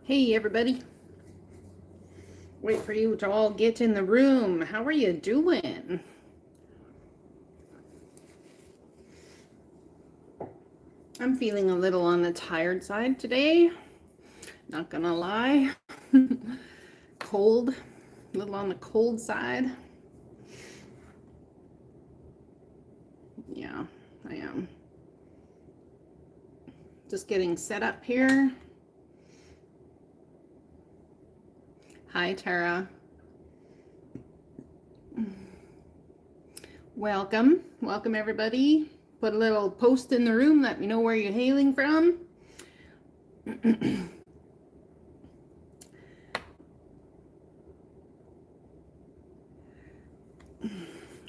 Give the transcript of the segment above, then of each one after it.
Hey everybody, wait for you to all get in the room. How are you doing? I'm feeling a little on the tired side today, not gonna lie. Cold, a little on the cold side. Yeah, I am. Just getting set up here. Hi Tara. Welcome everybody. Put a little post in the room, let me know where you're hailing from.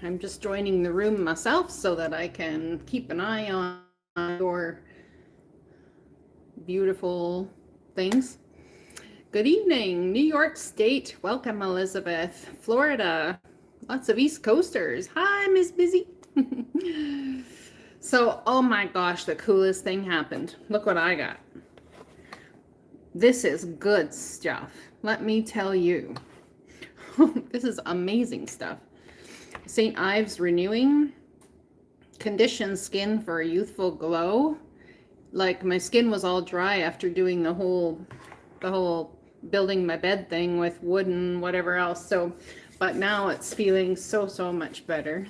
I'm just joining the room myself so that I can keep an eye on your beautiful things. Good evening, New York State. Welcome, Elizabeth. Florida. Lots of East Coasters. Hi, Miss Busy. So, oh my gosh, the coolest thing happened. Look what I got. This is good stuff. Let me tell you. This is amazing stuff. St. Ives Renewing conditioned skin for a youthful glow. Like my skin was all dry after doing the whole building my bed thing with wood and whatever else. So, but now it's feeling so much better.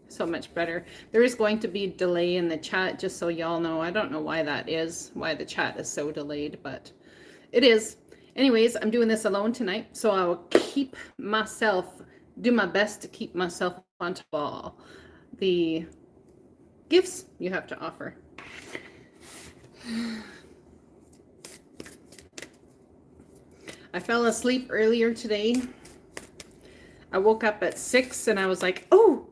So much better. There is going to be a delay in the chat, just so y'all know. I don't know why that is, why the chat is so delayed, but it is. Anyways, I'm doing this alone tonight, so I will do my best to keep myself on top of all the gifts you have to offer. I fell asleep earlier today. I woke up at 6 and I was like, oh,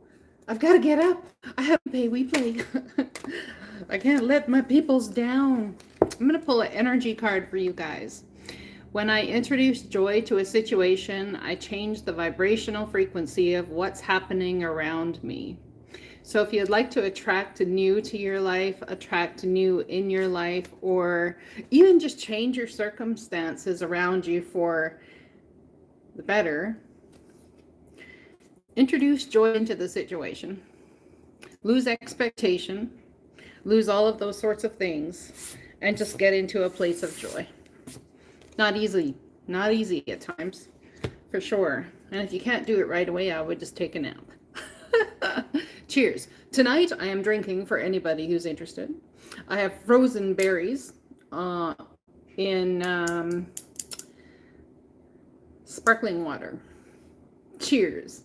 I've got to get up. I have to pay WePlay. I can't let my peoples down. I'm going to pull an energy card for you guys. When I introduce joy to a situation, I change the vibrational frequency of what's happening around me. So if you'd like to attract new to your life, attract new in your life, or even just change your circumstances around you for the better, introduce joy into the situation. Lose expectation, lose all of those sorts of things, and just get into a place of joy. Not easy at times, for sure. And if you can't do it right away, I would just take a nap. Cheers. Tonight I am drinking, for anybody who's interested, I have frozen berries in sparkling water. Cheers.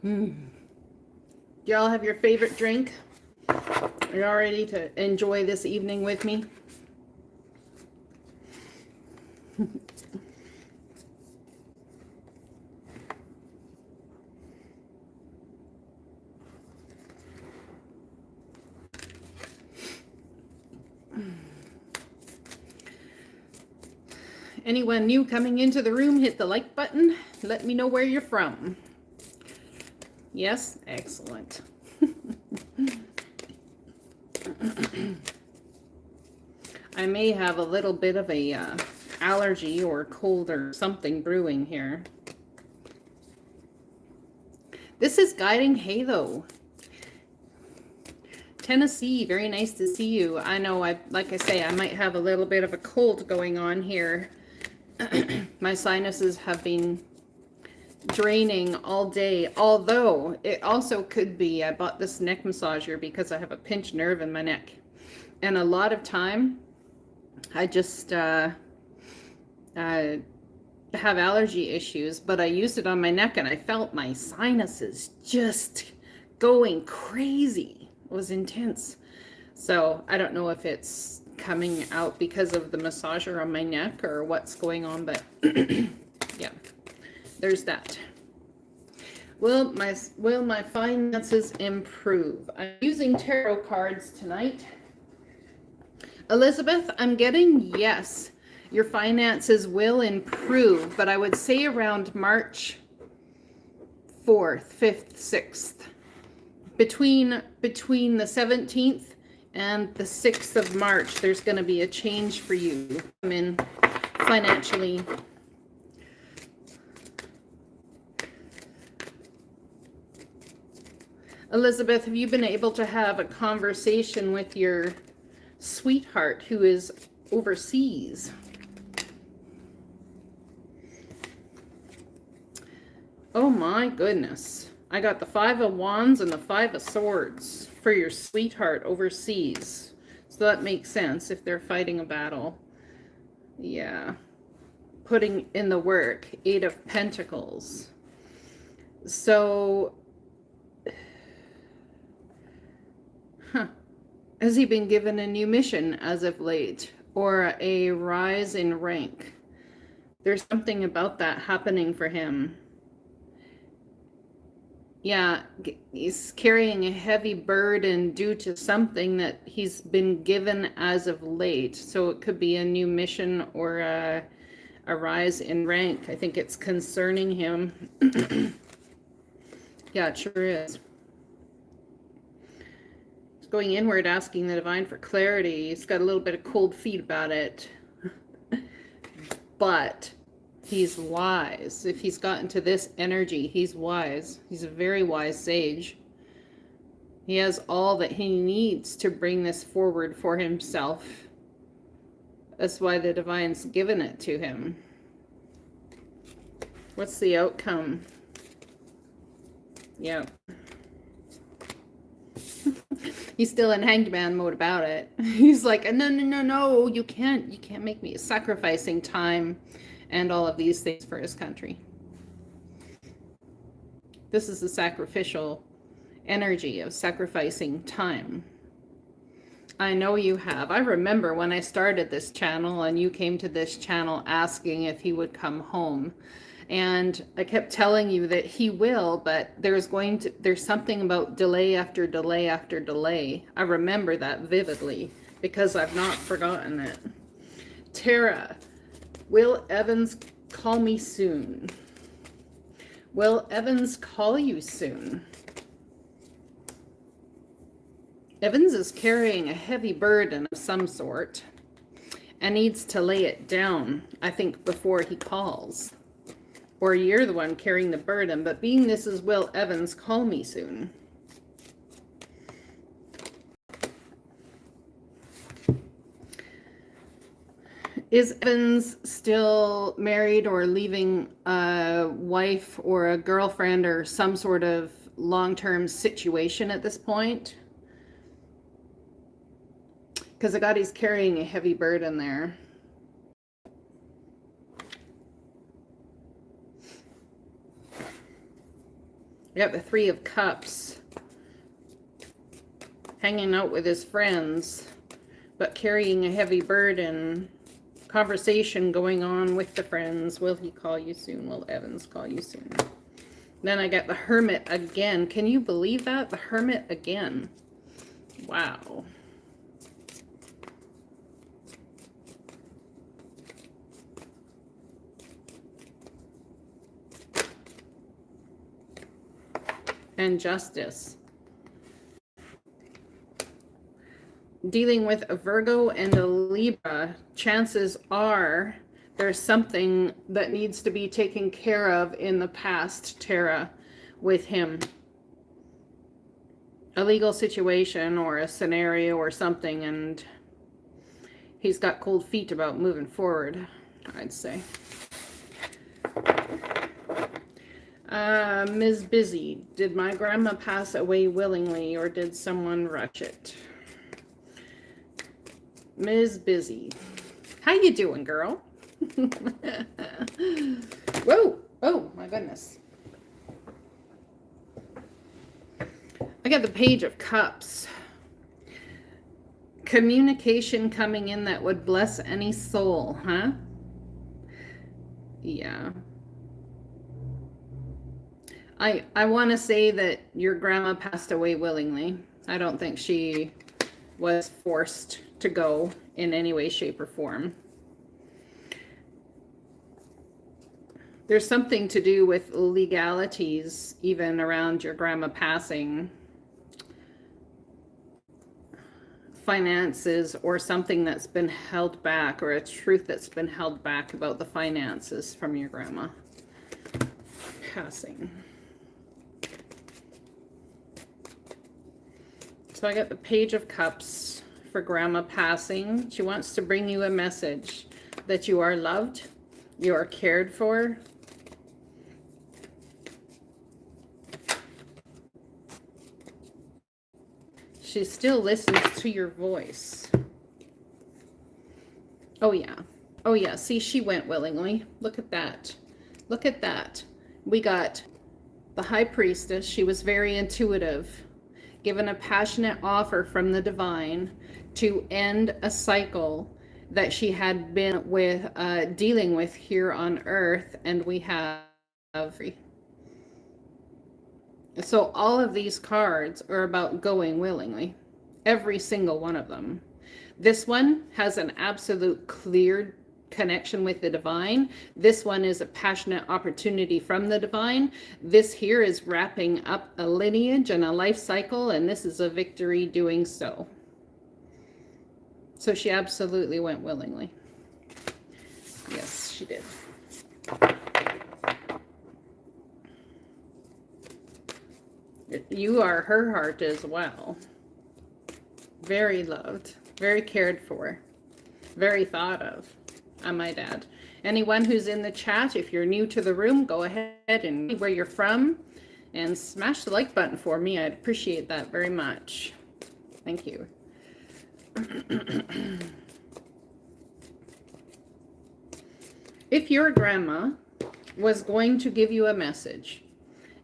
Do y'all have your favorite drink? Are y'all ready to enjoy this evening with me? Anyone new coming into the room, hit the like button. Let me know where you're from. Yes? Excellent. I may have a little bit of a allergy or cold or something brewing here. This is GuidingHalo. Tennessee, very nice to see you. I know, like I say, I might have a little bit of a cold going on here. My sinuses have been draining all day, although it also could be I bought this neck massager because I have a pinched nerve in my neck, and a lot of time I just have allergy issues, but I used it on my neck and I felt my sinuses just going crazy. It was intense. So I don't know if it's coming out because of the massager on my neck or what's going on, but yeah, there's that. Will my finances improve? I'm using tarot cards tonight. Elizabeth, I'm getting yes. Your finances will improve, but I would say around March 4th, 5th, 6th. Between the 17th And the 6th of March, there's going to be a change for you. I mean, financially. Elizabeth, have you been able to have a conversation with your sweetheart who is overseas? Oh my goodness. I got the 5 of Wands and the 5 of Swords for your sweetheart overseas. So that makes sense if they're fighting a battle. Yeah. Putting in the work. 8 of Pentacles. So, has he been given a new mission as of late? Or a rise in rank? There's something about that happening for him. Yeah, he's carrying a heavy burden due to something that he's been given as of late. So it could be a new mission or a rise in rank. I think it's concerning him. Yeah, it sure is. He's going inward, asking the divine for clarity. He's got a little bit of cold feet about it. But he's wise. If he's gotten to this energy, he's wise. He's a very wise sage. He has all that he needs to bring this forward for himself. That's why the divine's given it to him. What's the outcome? Yeah. He's still in hanged man mode about it. He's like, no, you can't make me sacrificing time and all of these things for his country. This is the sacrificial energy of sacrificing time. I know you have. I remember when I started this channel and you came to this channel asking if he would come home. And I kept telling you that he will, but there's something about delay after delay after delay. I remember that vividly because I've not forgotten it. Tara, will Evans call me soon? Will Evans call you soon? Evans is carrying a heavy burden of some sort and needs to lay it down, I think, before he calls. Or you're the one carrying the burden, but being this is will Evans call me soon. Is Evans still married or leaving a wife or a girlfriend or some sort of long-term situation at this point? Because I got he's carrying a heavy burden there. Yep, the 3 of Cups. Hanging out with his friends, but carrying a heavy burden. Conversation going on with the friends. Will he call you soon? Will Evans call you soon? Then I got the Hermit again. Can you believe that? The Hermit again. Wow. And Justice. Dealing with a Virgo and a Libra, chances are there's something that needs to be taken care of in the past, Tara, with him. A legal situation or a scenario or something, and he's got cold feet about moving forward, I'd say. Ms. Busy, did my grandma pass away willingly or did someone rush it? Ms. Busy, how you doing, girl? Whoa, oh my goodness. I got the Page of Cups. Communication coming in that would bless any soul, huh? Yeah. I want to say that your grandma passed away willingly. I don't think she was forced to go in any way, shape, or form. There's something to do with legalities even around your grandma passing. finances or something that's been held back, or a truth that's been held back about the finances from your grandma passing. So I got the Page of Cups for grandma passing. She wants to bring you a message that you are loved, you are cared for. She still listens to your voice. Oh yeah. Oh yeah. See, she went willingly. Look at that. Look at that. We got the High Priestess. She was very intuitive, given a passionate offer from the divine to end a cycle that she had been dealing with here on earth. And we have, so all of these cards are about going willingly. Every single one of them. This one has an absolute clear connection with the divine. This one is a passionate opportunity from the divine. This here is wrapping up a lineage and a life cycle, and this is a victory doing so. So she absolutely went willingly. Yes, she did. You are her heart as well. Very loved, very cared for, very thought of, I might add. Anyone who's in the chat, if you're new to the room, go ahead and where you're from and smash the like button for me. I'd appreciate that very much. Thank you. If your grandma was going to give you a message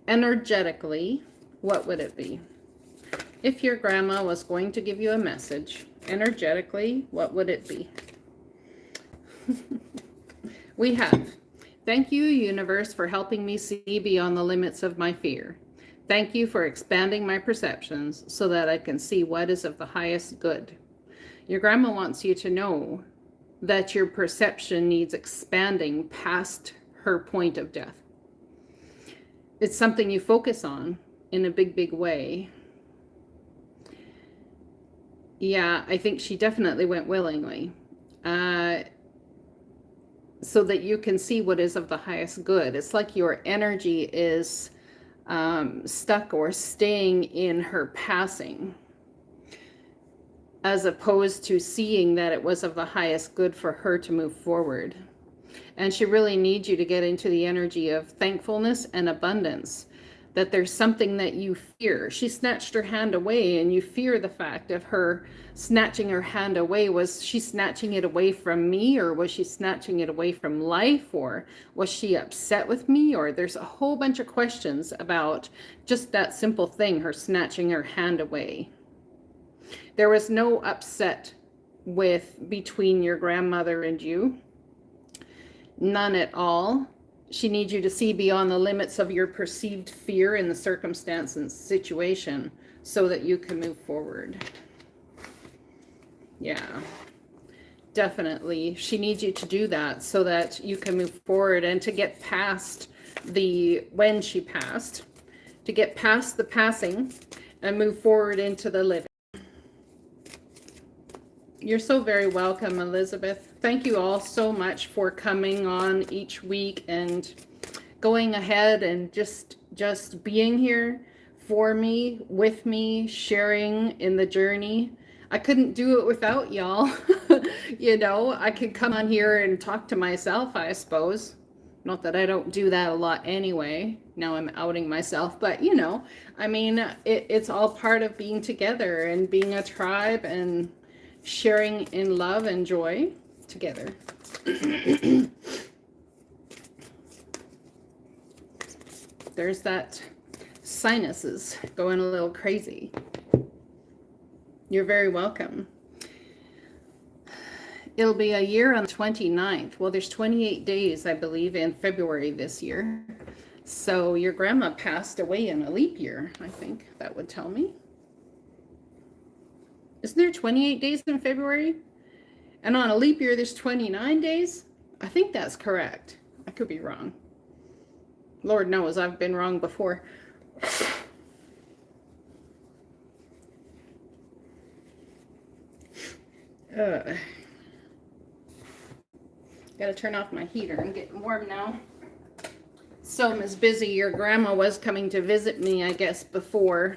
energetically, what would it be? If your grandma was going to give you a message energetically, what would it be? We have, thank you, universe, for helping me see beyond the limits of my fear. Thank you for expanding my perceptions so that I can see what is of the highest good. Your grandma wants you to know that your perception needs expanding past her point of death. It's something you focus on in a big, big way. Yeah, I think she definitely went willingly. So that you can see what is of the highest good. It's like your energy is stuck or staying in her passing, as opposed to seeing that it was of the highest good for her to move forward. And she really needs you to get into the energy of thankfulness and abundance, that there's something that you fear. She snatched her hand away, and you fear the fact of her snatching her hand away. Was she snatching it away from me, or was she snatching it away from life, or was she upset with me? Or there's a whole bunch of questions about just that simple thing, her snatching her hand away. There was no upset between your grandmother and you. None at all. She needs you to see beyond the limits of your perceived fear in the circumstance and situation so that you can move forward. Yeah, definitely. She needs you to do that so that you can move forward and to get past when she passed, to get past the passing and move forward into the living. You're so very welcome, Elizabeth. Thank you all so much for coming on each week and going ahead and just being here for me, with me, sharing in the journey. I couldn't do it without y'all. You know, I could come on here and talk to myself, I suppose. Not that I don't do that a lot anyway. Now I'm outing myself, but you know, I mean, it's all part of being together and being a tribe and sharing in love and joy together. There's that sinuses going a little crazy. You're very welcome. It'll be a year on the 29th. Well, there's 28 days, I believe, in February this year. So your grandma passed away in a leap year, I think that would tell me. Isn't there 28 days in February? And on a leap year, there's 29 days? I think that's correct. I could be wrong. Lord knows I've been wrong before. Gotta turn off my heater. I'm getting warm now. So Miss Busy, your grandma was coming to visit me, I guess, before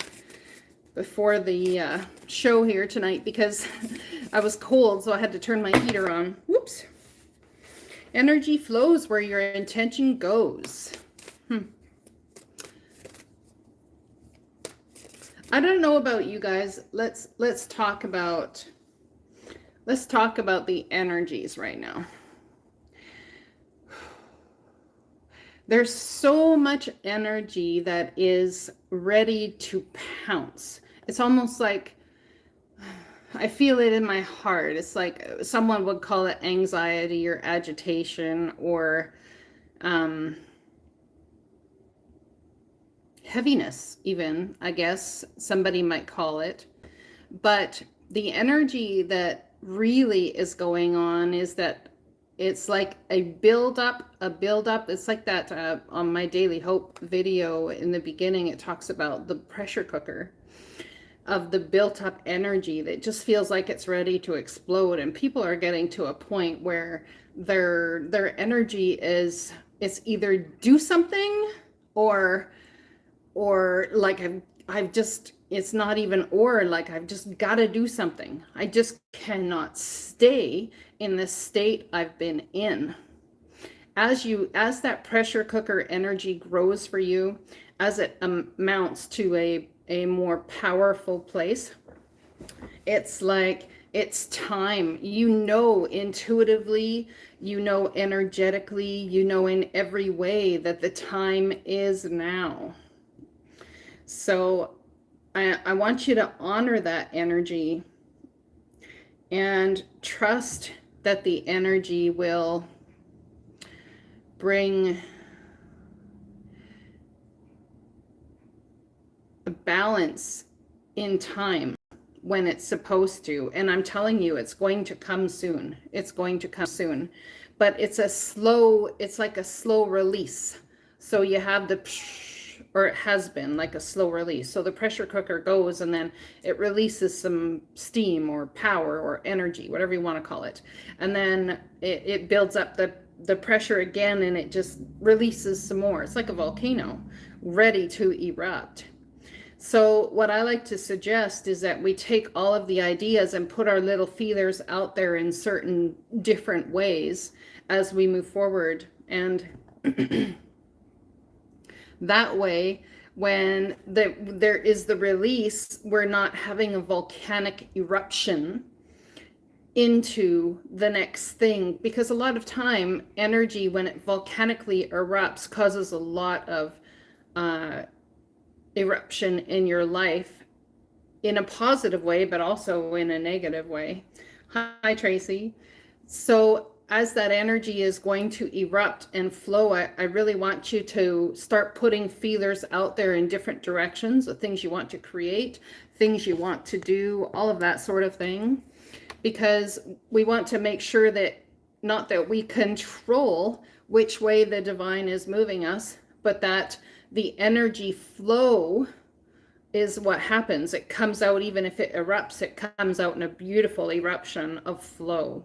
the show here tonight because I was cold, so I had to turn my heater on. Whoops. Energy flows where your intention goes. I don't know about you guys. Let's talk about the energies right now. There's so much energy that is ready to pounce. It's almost like I feel it in my heart. It's like someone would call it anxiety or agitation or heaviness, even, I guess somebody might call it. But the energy that really is going on is that it's like a build up. It's like that on my Daily Hope video in the beginning, it talks about the pressure cooker of the built up energy that just feels like it's ready to explode. And people are getting to a point where their energy is, it's either do something or like I've just, it's not even or, like I've just got to do something. I just cannot stay in this state I've been in. As that pressure cooker energy grows for you, as it amounts to a more powerful place, it's like it's time. You know intuitively, you know energetically, you know in every way that the time is now. So I want you to honor that energy and trust that the energy will bring a balance in time when it's supposed to. And I'm telling you, it's going to come soon. It's going to come soon. But it's like a slow release. So you have the or it has been like a slow release. So the pressure cooker goes and then it releases some steam or power or energy, whatever you want to call it. And then it builds up the pressure again and it just releases some more. It's like a volcano ready to erupt. So what I like to suggest is that we take all of the ideas and put our little feelers out there in certain different ways as we move forward. And that way, when there is the release, we're not having a volcanic eruption into the next thing. Because a lot of time, energy, when it volcanically erupts, causes a lot of eruption in your life in a positive way, but also in a negative way. Hi, Tracy. So as that energy is going to erupt and flow, I really want you to start putting feelers out there in different directions of things you want to create, things you want to do, all of that sort of thing, because we want to make sure that not that we control which way the divine is moving us, but that the energy flow is what happens. It comes out, even if it erupts, it comes out in a beautiful eruption of flow.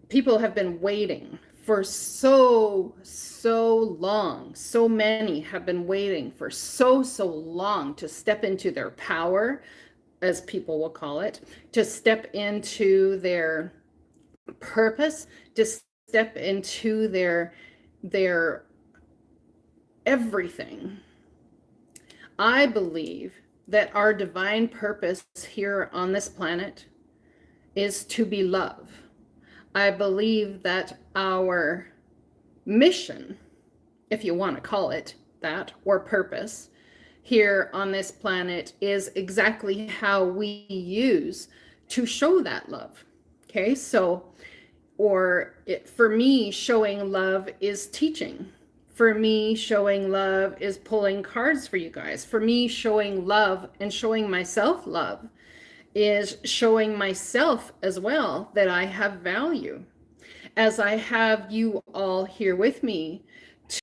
People have been waiting for so long. So many have been waiting for so long to step into their power, as people will call it, to step into their purpose, to step into their everything. I believe that our divine purpose here on this planet is to be love. I believe that our mission, if you want to call it that, or purpose here on this planet, is exactly how we use to show that love. Okay, so, for me, showing love is teaching. For me, showing love is pulling cards for you guys. For me, showing love and showing myself love is showing myself as well that I have value. As I have you all here with me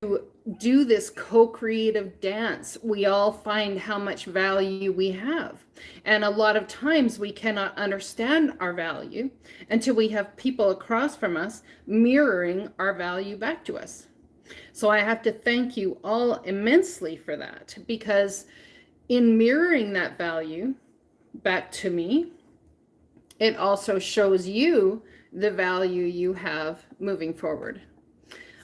to do this co-creative dance, we all find how much value we have. And a lot of times we cannot understand our value until we have people across from us mirroring our value back to us. So I have to thank you all immensely for that, because in mirroring that value back to me, it also shows you the value you have moving forward.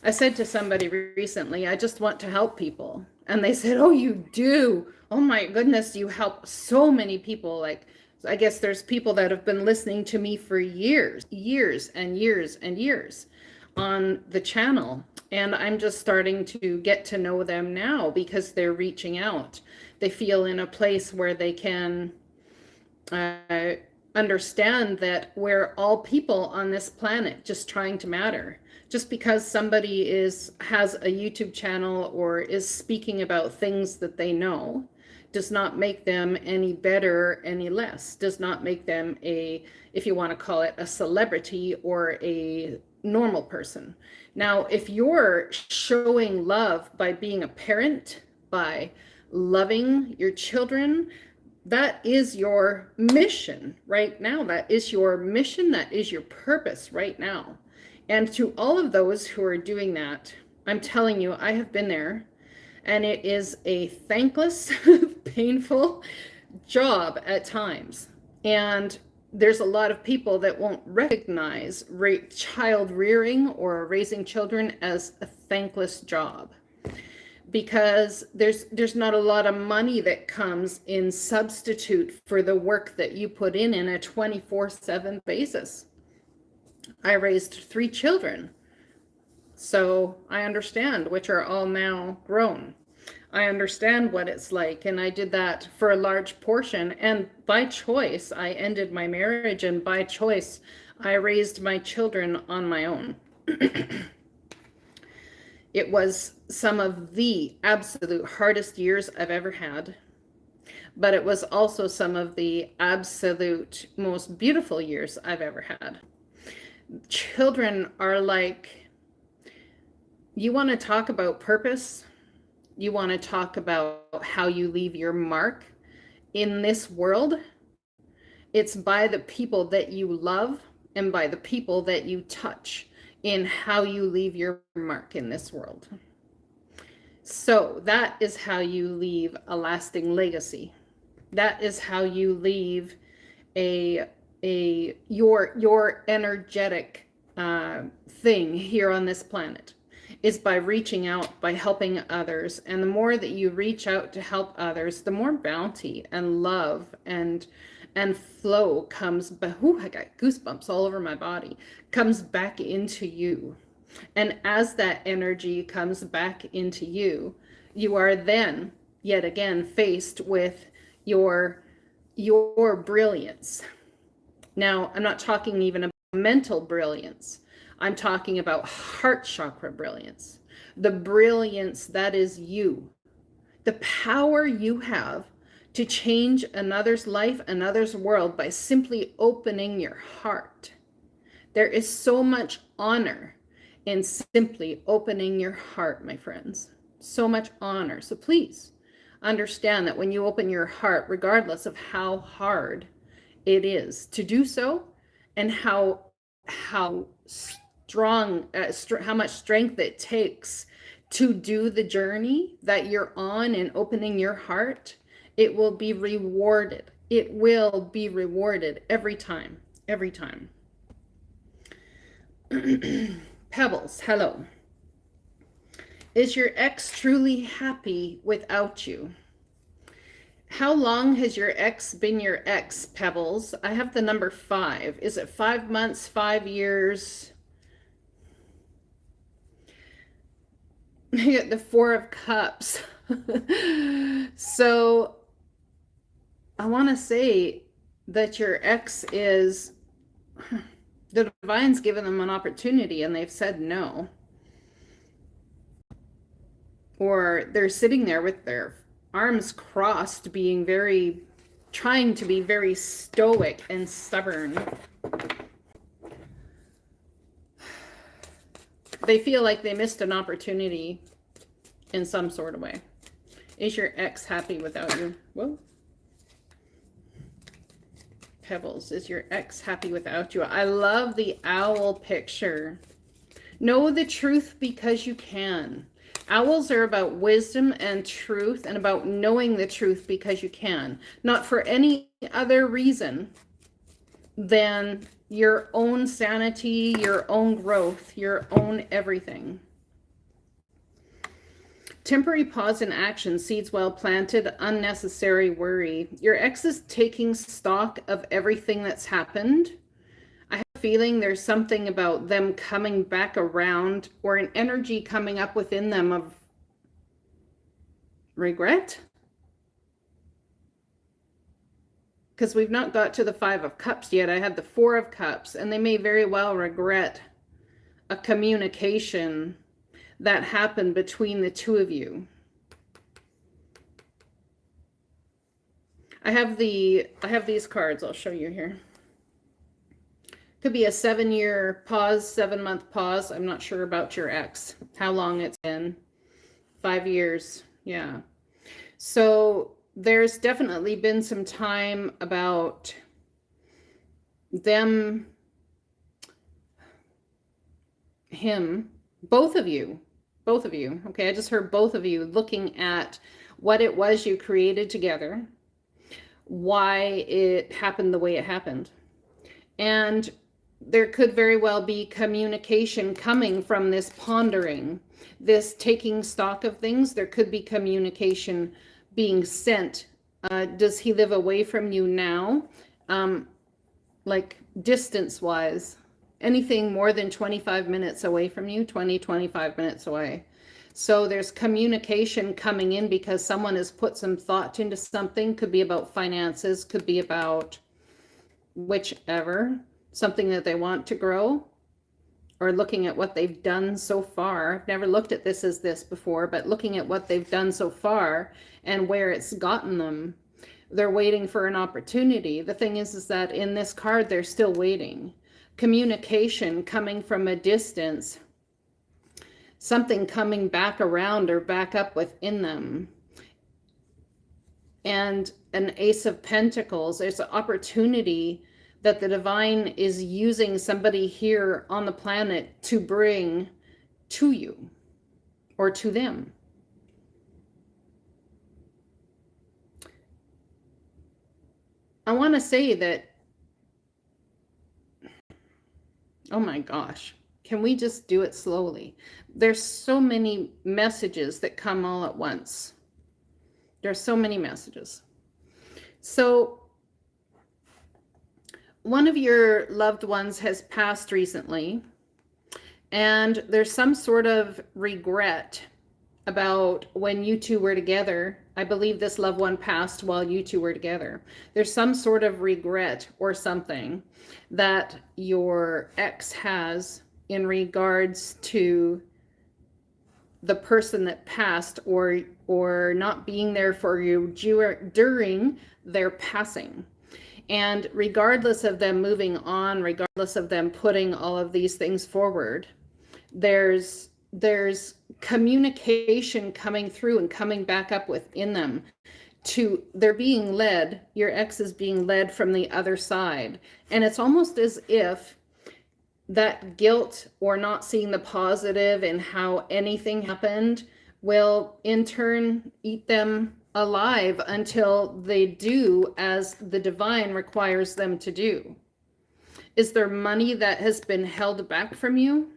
I said to somebody recently, I just want to help people. And they said, oh, you do? Oh my goodness, you help so many people. Like, I guess there's people that have been listening to me for years and years on the channel. And I'm just starting to get to know them now because they're reaching out. They feel in a place where they can understand that we're all people on this planet just trying to matter. Just because somebody has a YouTube channel or is speaking about things that they know does not make them any better, any less, does not make them a, if you want to call it, a celebrity or a normal person. Now, if you're showing love by being a parent, by loving your children, that is your mission right now. That is your mission. That is your purpose right now. And to all of those who are doing that, I'm telling you, I have been there, and it is a thankless, painful job at times. And there's a lot of people that won't recognize child rearing or raising children as a thankless job, because there's not a lot of money that comes in substitute for the work that you put in a 24/7 basis. I raised 3 children, so I understand, which are all now grown. I understand what it's like, and I did that for a large portion, and by choice I ended my marriage, and by choice I raised my children on my own. It was some of the absolute hardest years I've ever had, but it was also some of the absolute most beautiful years I've ever had. Children are like, you want to talk about purpose, you want to talk about how you leave your mark in this world, it's by the people that you love and by the people that you touch in how you leave your mark in this world. So that is how you leave a lasting legacy. That is how you leave your energetic thing here on this planet, is by reaching out, by helping others. And the more that you reach out to help others, the more bounty and love and flow comes, ooh, I got goosebumps all over my body, comes back into you. And as that energy comes back into you, you are then yet again faced with your brilliance. Now, I'm not talking even about mental brilliance. I'm talking about heart chakra brilliance. The brilliance that is you. The power you have to change another's life, another's world by simply opening your heart. There is so much honor in simply opening your heart, my friends. So much honor. So please understand that when you open your heart, regardless of how hard it is to do so, and how strong, how much strength it takes to do the journey that you're on in opening your heart, it will be rewarded. It will be rewarded every time, every time. Pebbles, hello. Is your ex truly happy without you? How long has your ex been your ex, Pebbles? I have the number 5. Is it 5 months, 5 years? I get the 4 of Cups. So I want to say that your ex is, the divine's given them an opportunity and they've said no. Or they're sitting there with their arms crossed, trying to be very stoic and stubborn. They feel like they missed an opportunity in some sort of way. Is your ex happy without you? Whoa. Pebbles, is your ex happy without you? I love the owl picture. Know the truth because you can. Owls are about wisdom and truth and about knowing the truth because you can. Not for any other reason than your own sanity, your own growth, your own everything. Temporary pause in action, seeds well planted, unnecessary worry. Your ex is taking stock of everything that's happened. I have a feeling there's something about them coming back around or an energy coming up within them of regret. Because we've not got to the 5 of Cups yet. I had the 4 of Cups, and they may very well regret a communication that happened between the two of you. I have these cards. I'll show you here. Could be a 7-year pause, 7-month pause. I'm not sure about your ex, how long it's been. 5 years. Yeah. So there's definitely been some time about them, him, both of you. Okay, I just heard both of you looking at what it was you created together, why it happened the way it happened. And there could very well be communication coming from this pondering, this taking stock of things. There could be communication being sent. Does he live away from you now? Like distance-wise? Anything more than 25 minutes away from you, 25 minutes away. So there's communication coming in because someone has put some thought into something. Could be about finances, could be about whichever, something that they want to grow, or looking at what they've done so far. I've never looked at this as this before, but looking at what they've done so far and where it's gotten them. They're waiting for an opportunity. The thing is that in this card, they're still waiting. Communication coming from a distance, something coming back around or back up within them. And an Ace of Pentacles, there's an opportunity that the divine is using somebody here on the planet to bring to you or to them. I want to say that, oh my gosh, can we just do it slowly? There's so many messages that come all at once. There's so many messages. So one of your loved ones has passed recently, and there's some sort of regret about when you two were together. I believe this loved one passed while you two were together. There's some sort of regret or something that your ex has in regards to the person that passed, or not being there for you during their passing. And regardless of them moving on, regardless of them putting all of these things forward, there's communication coming through and coming back up within them. They're being led, your ex is being led from the other side. And it's almost as if that guilt or not seeing the positive in how anything happened will in turn eat them alive until they do as the divine requires them to do. Is there money that has been held back from you?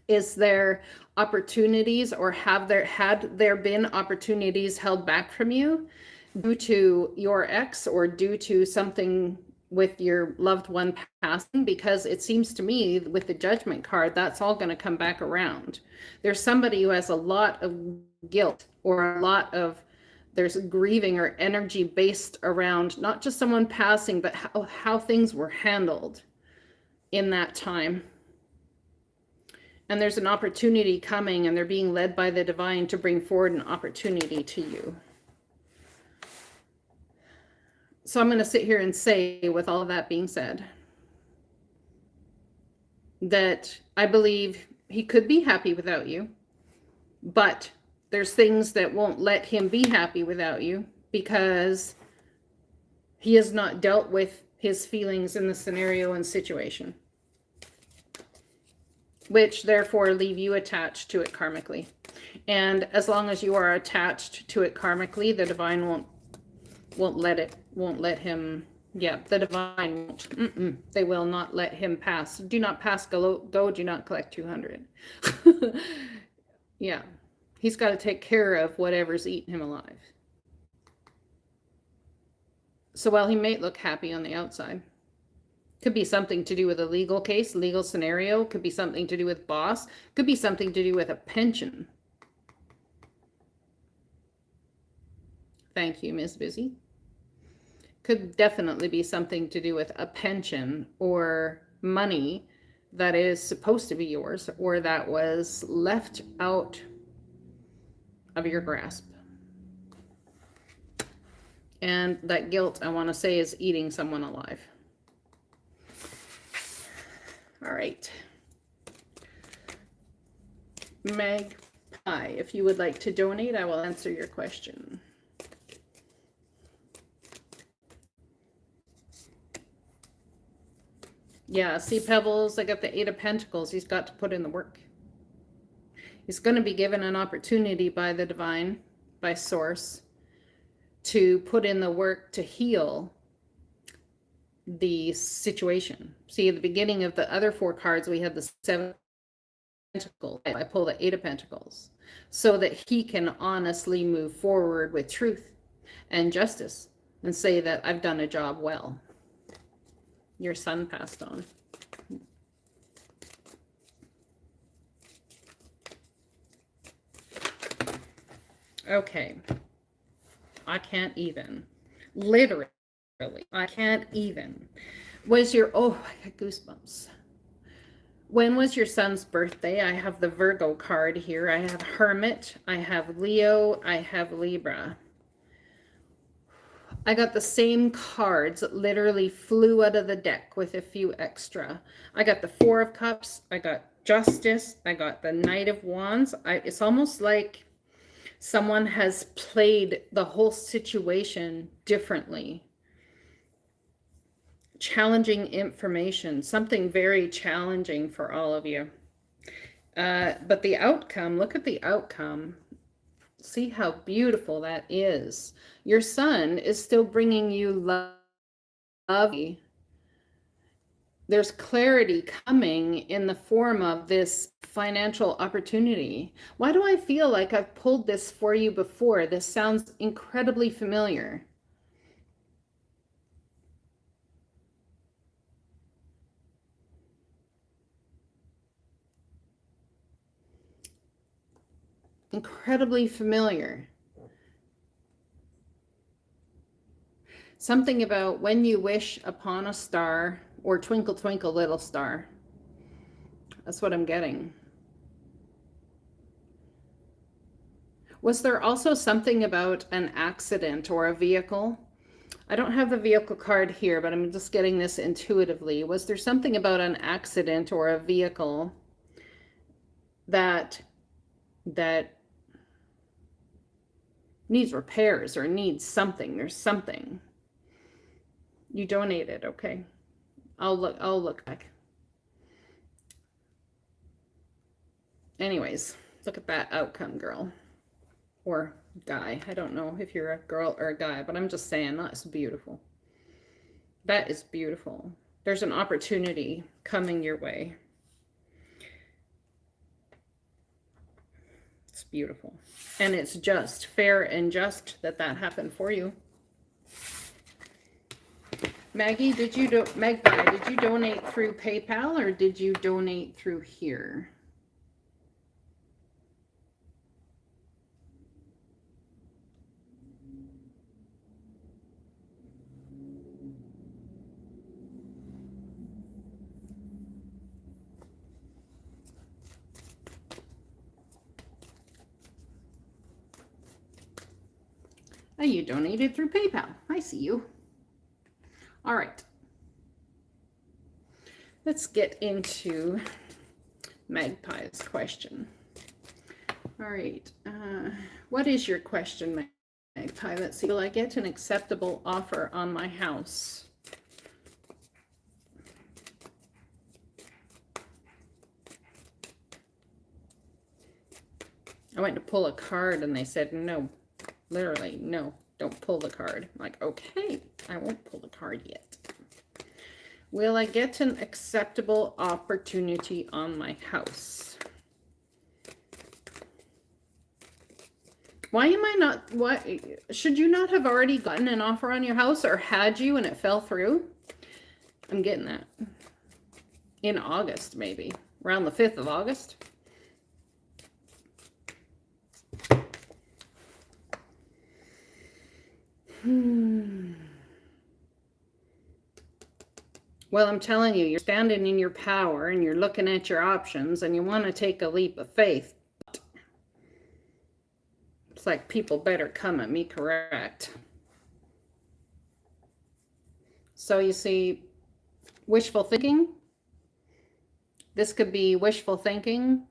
Is there opportunities, or had there been opportunities held back from you due to your ex or due to something with your loved one passing? Because it seems to me with the Judgment card, that's all going to come back around. There's somebody who has a lot of guilt or a lot of, there's grieving or energy based around not just someone passing, but how things were handled in that time. And there's an opportunity coming, and they're being led by the divine to bring forward an opportunity to you. So I'm going to sit here and say, with all of that being said, that I believe he could be happy without you, but There's things that won't let him be happy without you because he has not dealt with his feelings in the scenario and situation, which therefore leave you attached to it karmically. And as long as you are attached to it karmically, the divine won't let him. Yeah, the divine won't. They will not let him pass. Do not pass go. Do not collect 200. Yeah, he's got to take care of whatever's eating him alive. So while he may look happy on the outside, could be something to do with a legal case, legal scenario, could be something to do with boss, could be something to do with a pension. Thank you, Ms. Busy. Could definitely be something to do with a pension or money that is supposed to be yours or that was left out of your grasp. And that guilt, I want to say, is eating someone alive. All right. Magpie, if you would like to donate, I will answer your question. Yeah, see, Pebbles, I got the 8 of Pentacles. He's got to put in the work. He's going to be given an opportunity by the divine, by source, to put in the work to heal the situation. See, at the beginning of the other 4 cards, we had the 7 of Pentacles. I pull the 8 of Pentacles so that he can honestly move forward with truth and justice and say that I've done a job well. Your son passed on. Okay. I can't even. Literally. I can't even. Was your, oh, I got goosebumps. When was your son's birthday? I have the Virgo card here. I have Hermit. I have Leo. I have Libra. I got the same cards that literally flew out of the deck with a few extra. I got the 4 of Cups. I got Justice. I got the Knight of Wands. It's almost like someone has played the whole situation differently. Challenging information, something very challenging for all of you. But the outcome, look at the outcome. See how beautiful that is. Your son is still bringing you love. There's clarity coming in the form of this financial opportunity. Why do I feel like I've pulled this for you before? This sounds incredibly familiar. Incredibly familiar. Something about when you wish upon a star or twinkle, twinkle, little star. That's what I'm getting. Was there also something about an accident or a vehicle? I don't have the vehicle card here, but I'm just getting this intuitively. Was there something about an accident or a vehicle that needs repairs or needs something? There's something. You donated, okay. I'll look back. Anyways, look at that outcome, girl. Or guy. I don't know if you're a girl or a guy, but I'm just saying that's beautiful. That is beautiful. There's an opportunity coming your way. It's beautiful. And it's just fair and just that happened for you. Maggie, Magpie, did you donate through PayPal or did you donate through here? Oh, you donated through PayPal. I see you. All right. Let's get into Magpie's question. All right. What is your question, Magpie? Let's see. Will I get an acceptable offer on my house? I went to pull a card and they said, no, literally, no, don't pull the card. I'm like, okay, I won't pull the card yet. Will I get an acceptable opportunity on my house? Why am I not, what, should you not have already gotten an offer on your house, or had you and it fell through? I'm getting that. In August, maybe. Around the 5th of August. Well, I'm telling you, you're standing in your power and you're looking at your options and you want to take a leap of faith. It's like people better come at me correct. So you see, wishful thinking. This could be wishful thinking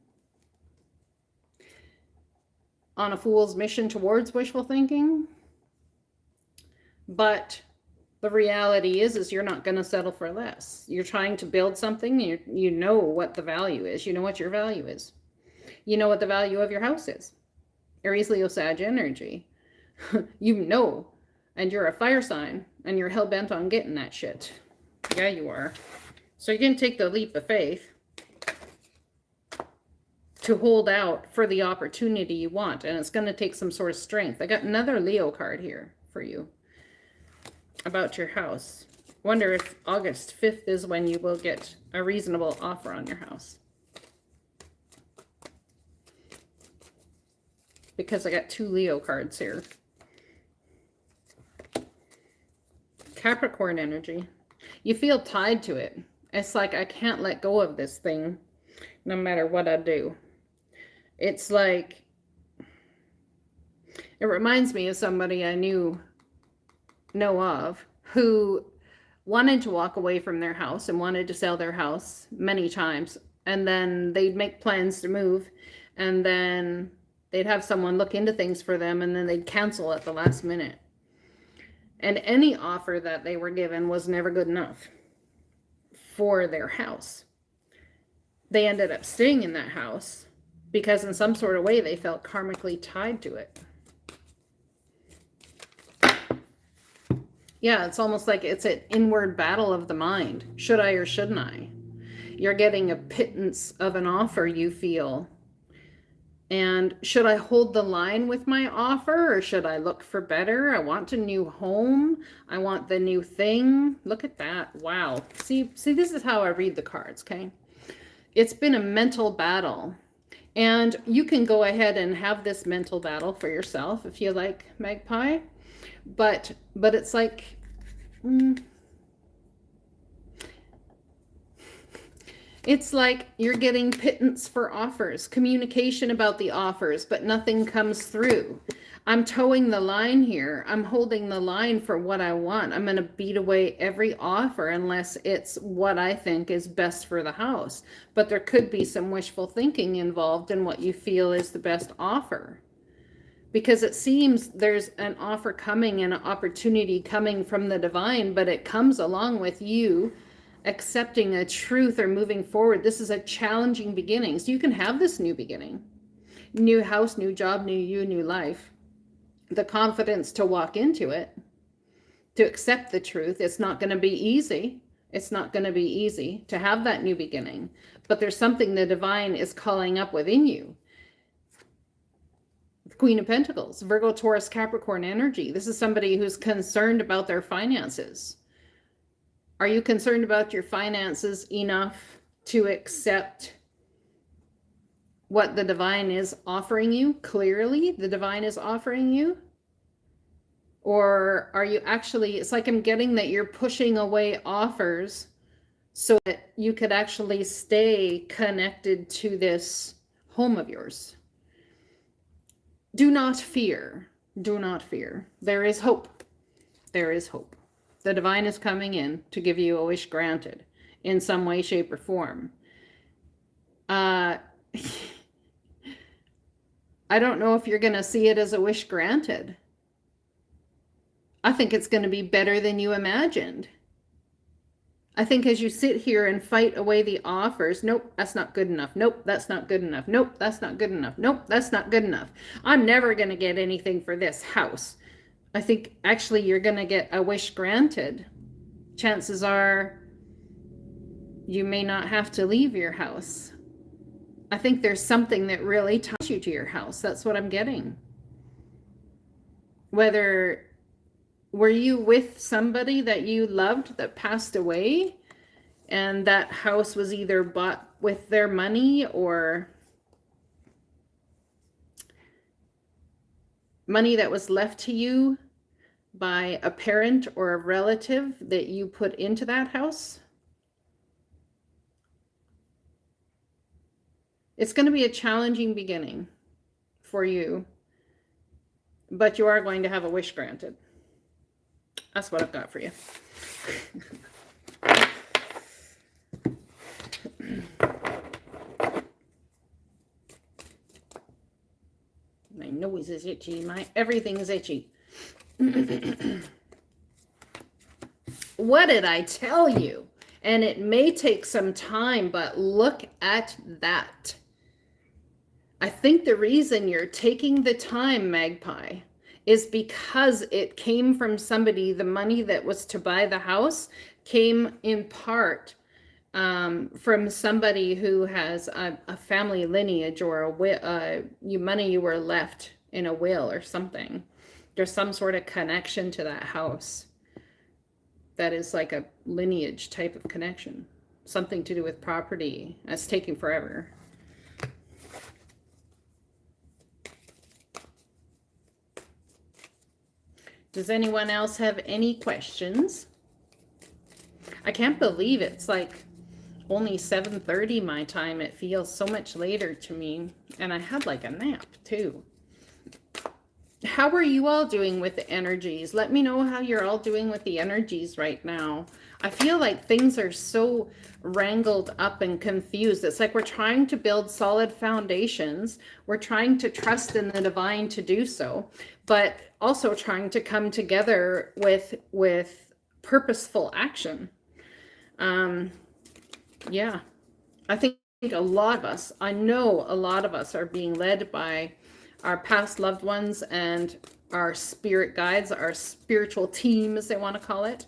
on a fool's mission towards wishful thinking. But the reality is you're not going to settle for less. You're trying to build something. You know what the value is. You know what your value is. You know what the value of your house is. Aries, Leo, Sag energy. You know, and you're a fire sign, and you're hell-bent on getting that shit. Yeah, you are. So you're going to take the leap of faith to hold out for the opportunity you want, and it's going to take some sort of strength. I got another Leo card here for you about your house. Wonder if August 5th is when you will get a reasonable offer on your house. Because I got 2 Leo cards here. Capricorn energy. You feel tied to it. It's like, I can't let go of this thing no matter what I do. It's like, it reminds me of somebody I know of who wanted to walk away from their house and wanted to sell their house many times. And then they'd make plans to move, and then they'd have someone look into things for them, and then they'd cancel at the last minute. And any offer that they were given was never good enough for their house. They ended up staying in that house because in some sort of way they felt karmically tied to it. Yeah, it's almost like it's an inward battle of the mind. Should I or shouldn't I? You're getting a pittance of an offer, you feel. And should I hold the line with my offer, or should I look for better? I want a new home. I want the new thing. Look at that. Wow. See, this is how I read the cards, okay? It's been a mental battle. And you can go ahead and have this mental battle for yourself if you like, Magpie. But it's like, it's like you're getting pittance for offers, communication about the offers, but nothing comes through. I'm towing the line here. I'm holding the line for what I want. I'm going to beat away every offer unless it's what I think is best for the house. But there could be some wishful thinking involved in what you feel is the best offer. Because it seems there's an offer coming and an opportunity coming from the divine, but it comes along with you accepting a truth or moving forward. This is a challenging beginning. So you can have this new beginning. New house, new job, new you, new life. The confidence to walk into it, to accept the truth. It's not going to be easy. It's not going to be easy to have that new beginning. But there's something the divine is calling up within you. Queen of Pentacles, Virgo, Taurus, Capricorn energy. This is somebody who's concerned about their finances. Are you concerned about your finances enough to accept what the divine is offering you? Clearly, the divine is offering you? Or are you actually, it's like I'm getting that you're pushing away offers so that you could actually stay connected to this home of yours. Do not fear. Do not fear. There is hope. There is hope. The divine is coming in to give you a wish granted in some way, shape, or form. I don't know if you're going to see it as a wish granted. I think it's going to be better than you imagined. I think as you sit here and fight away the offers, nope, that's not good enough. Nope, that's not good enough. Nope, that's not good enough. Nope, that's not good enough. I'm never going to get anything for this house. I think actually you're going to get a wish granted. Chances are you may not have to leave your house. I think there's something that really ties you to your house. That's what I'm getting. Were you with somebody that you loved that passed away, and that house was either bought with their money or money that was left to you by a parent or a relative that you put into that house? It's going to be a challenging beginning for you, but you are going to have a wish granted. That's what I've got for you. My nose is itchy. Everything is itchy. What did I tell you? And it may take some time, but look at that. I think the reason you're taking the time, Magpie, is because it came from somebody. The money that was to buy the house came in part from somebody who has a family lineage or money you were left in a will or something. There's some sort of connection to that house that is like a lineage type of connection, something to do with property. That's taking forever. Does anyone else have any questions? I can't believe it's like only 7:30 my time. It feels so much later to me. And I had like a nap too. How are you all doing with the energies? Let me know how you're all doing with the energies right now. I feel like things are so wrangled up and confused. It's like we're trying to build solid foundations. We're trying to trust in the divine to do so, but also trying to come together with purposeful action. Yeah, I think a lot of us, I know a lot of us are being led by our past loved ones and our spirit guides, our spiritual team, as they want to call it.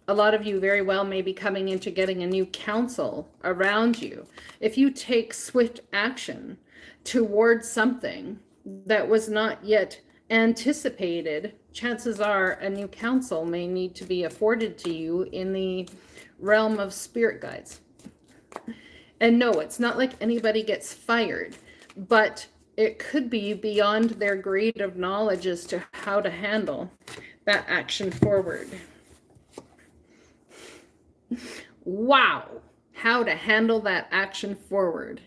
A lot of you very well may be coming into getting a new counsel around you. If you take swift action towards something that was not yet anticipated, chances are a new counsel may need to be afforded to you in the realm of spirit guides. And no, it's not like anybody gets fired, but it could be beyond their grade of knowledge as to how to handle that action forward. Wow, how to handle that action forward.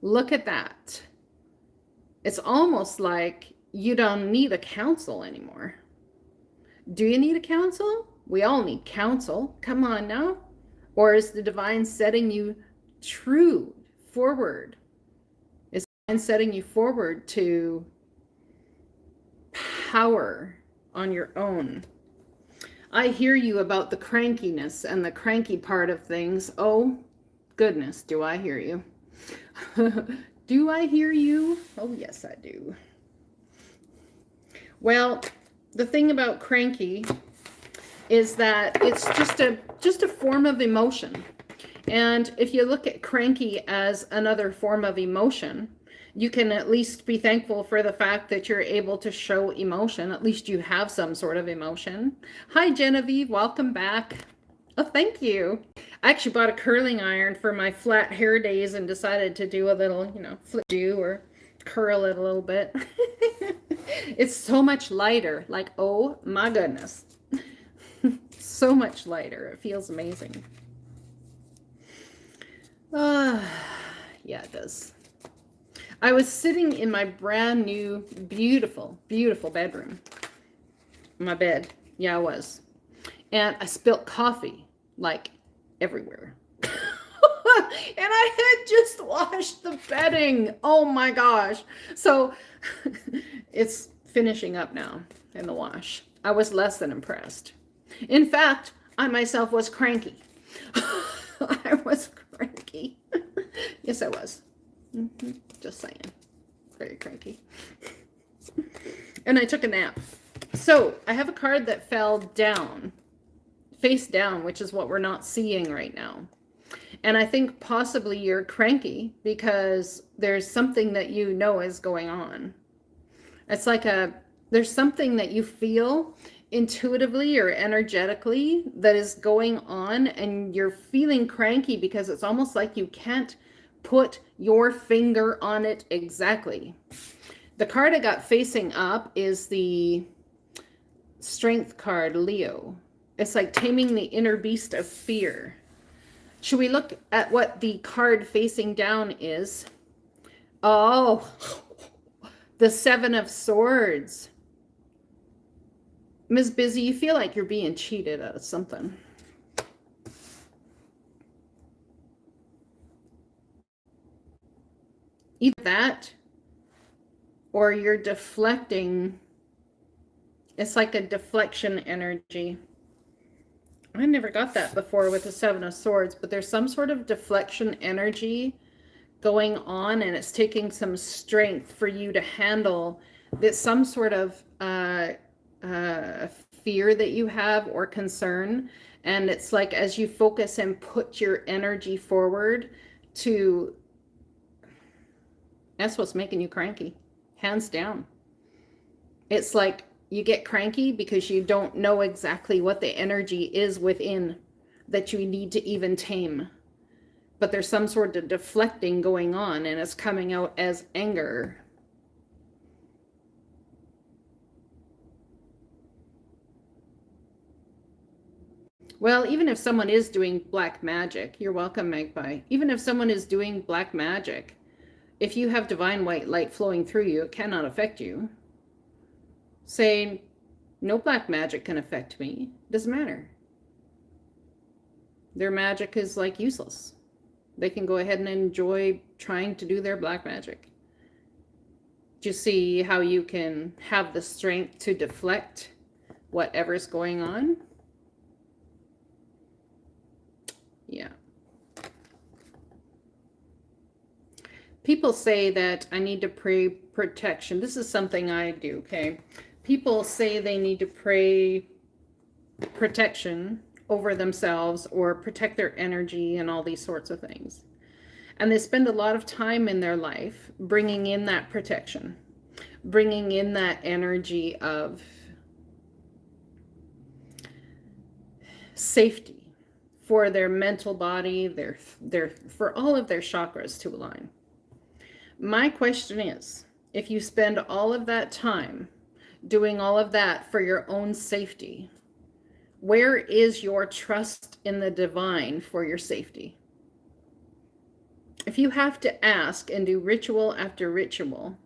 Look at that. It's almost like you don't need a counsel anymore. Do you need a counsel? We all need counsel. Come on now. Or is the divine setting you true forward? Is the divine setting you forward to power on your own? I hear you about the crankiness and the cranky part of things. Oh, goodness, do I hear you? Do I hear you? Oh, yes, I do. Well, the thing about cranky is that it's just a form of emotion. And if you look at cranky as another form of emotion, you can at least be thankful for the fact that you're able to show emotion. At least you have some sort of emotion. Hi, Genevieve. Welcome back. Oh, thank you. I actually bought a curling iron for my flat hair days and decided to do a little, flip do or curl it a little bit. It's so much lighter. Like, oh my goodness. So much lighter. It feels amazing. Yeah, it does. I was sitting in my brand new, beautiful, beautiful bedroom. My bed. Yeah, I was. And I spilt coffee, like, everywhere. I had just washed the bedding. Oh my gosh. So it's finishing up now in the wash. I was less than impressed. In fact, I myself was cranky. I was cranky. Yes, I was. Just saying. Very cranky. And I took a nap. So I have a card that fell down, face down, which is what we're not seeing right now. And I think possibly you're cranky because there's something that you know is going on. It's like there's something that you feel intuitively or energetically that is going on, and you're feeling cranky because it's almost like you can't put your finger on it exactly. The card I got facing up is the Strength card, Leo. It's like taming the inner beast of fear. Should we look at what the card facing down is? Oh, the Seven of Swords. Ms. Busy, you feel like you're being cheated out of something. Either that or you're deflecting. It's like a deflection energy. I never got that before with the Seven of Swords, but there's some sort of deflection energy going on, and it's taking some strength for you to handle that, some sort of fear that you have or concern. And it's like as you focus and put your energy forward to, that's what's making you cranky, hands down. It's like you get cranky because you don't know exactly what the energy is within that you need to even tame. But there's some sort of deflecting going on, and it's coming out as anger. Well, even if someone is doing black magic, you're welcome, Magpie. Even if someone is doing black magic, if you have divine white light flowing through you, it cannot affect you. Saying, no black magic can affect me, doesn't matter. Their magic is like useless. They can go ahead and enjoy trying to do their black magic. Do you see how you can have the strength to deflect whatever's going on? Yeah. People say that I need to pray protection. This is something I do, okay? People say they need to pray protection over themselves or protect their energy and all these sorts of things. And they spend a lot of time in their life bringing in that protection, bringing in that energy of safety for their mental body, for all of their chakras to align. My question is, if you spend all of that time doing all of that for your own safety, where is your trust in the divine for your safety? If you have to ask and do ritual after ritual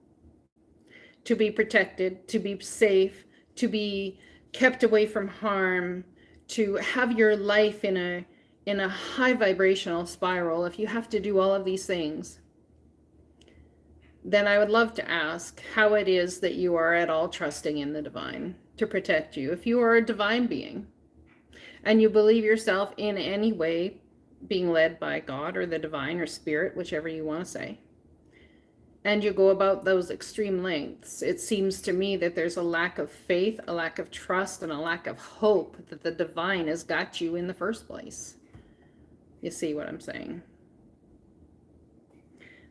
to be protected, to be safe, to be kept away from harm, to have your life in a high vibrational spiral, if you have to do all of these things, then I would love to ask how it is that you are at all trusting in the divine to protect you. If you are a divine being and you believe yourself in any way being led by God or the divine or spirit, whichever you want to say, and you go about those extreme lengths, it seems to me that there's a lack of faith, a lack of trust, and a lack of hope that the divine has got you in the first place. You see what I'm saying?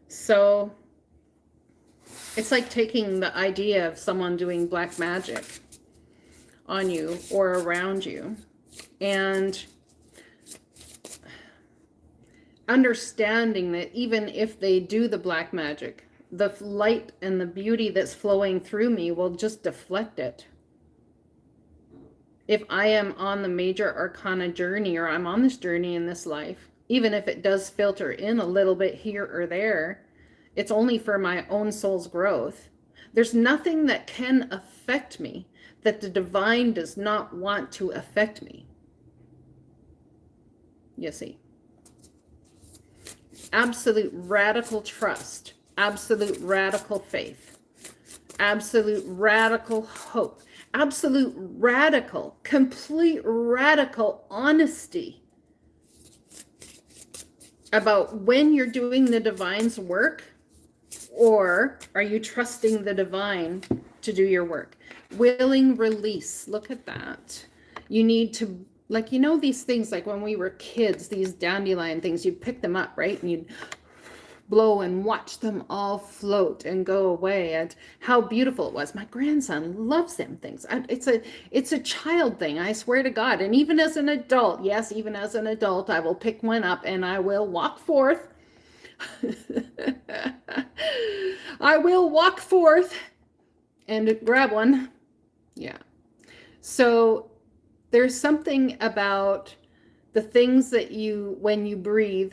So it's like taking the idea of someone doing black magic on you or around you and understanding that even if they do the black magic, the light and the beauty that's flowing through me will just deflect it. If I am on the major arcana journey, or I'm on this journey in this life, even if it does filter in a little bit here or there, it's only for my own soul's growth. There's nothing that can affect me that the divine does not want to affect me. You see. absolute radical trust, absolute radical faith, absolute radical hope, absolute radical, complete radical honesty about when you're doing the divine's work, or are you trusting the divine to do your work? Willing release. Look at that. You need to, like, you know, these things, like when we were kids, these dandelion things, you'd pick them up, right? And you'd blow and watch them all float and go away, and how beautiful it was. My grandson loves them things. It's a child thing, I swear to God. And even as an adult, yes, even as an adult, I will pick one up and I will walk forth. I will walk forth and grab one. Yeah. So there's something about the things that you, when you breathe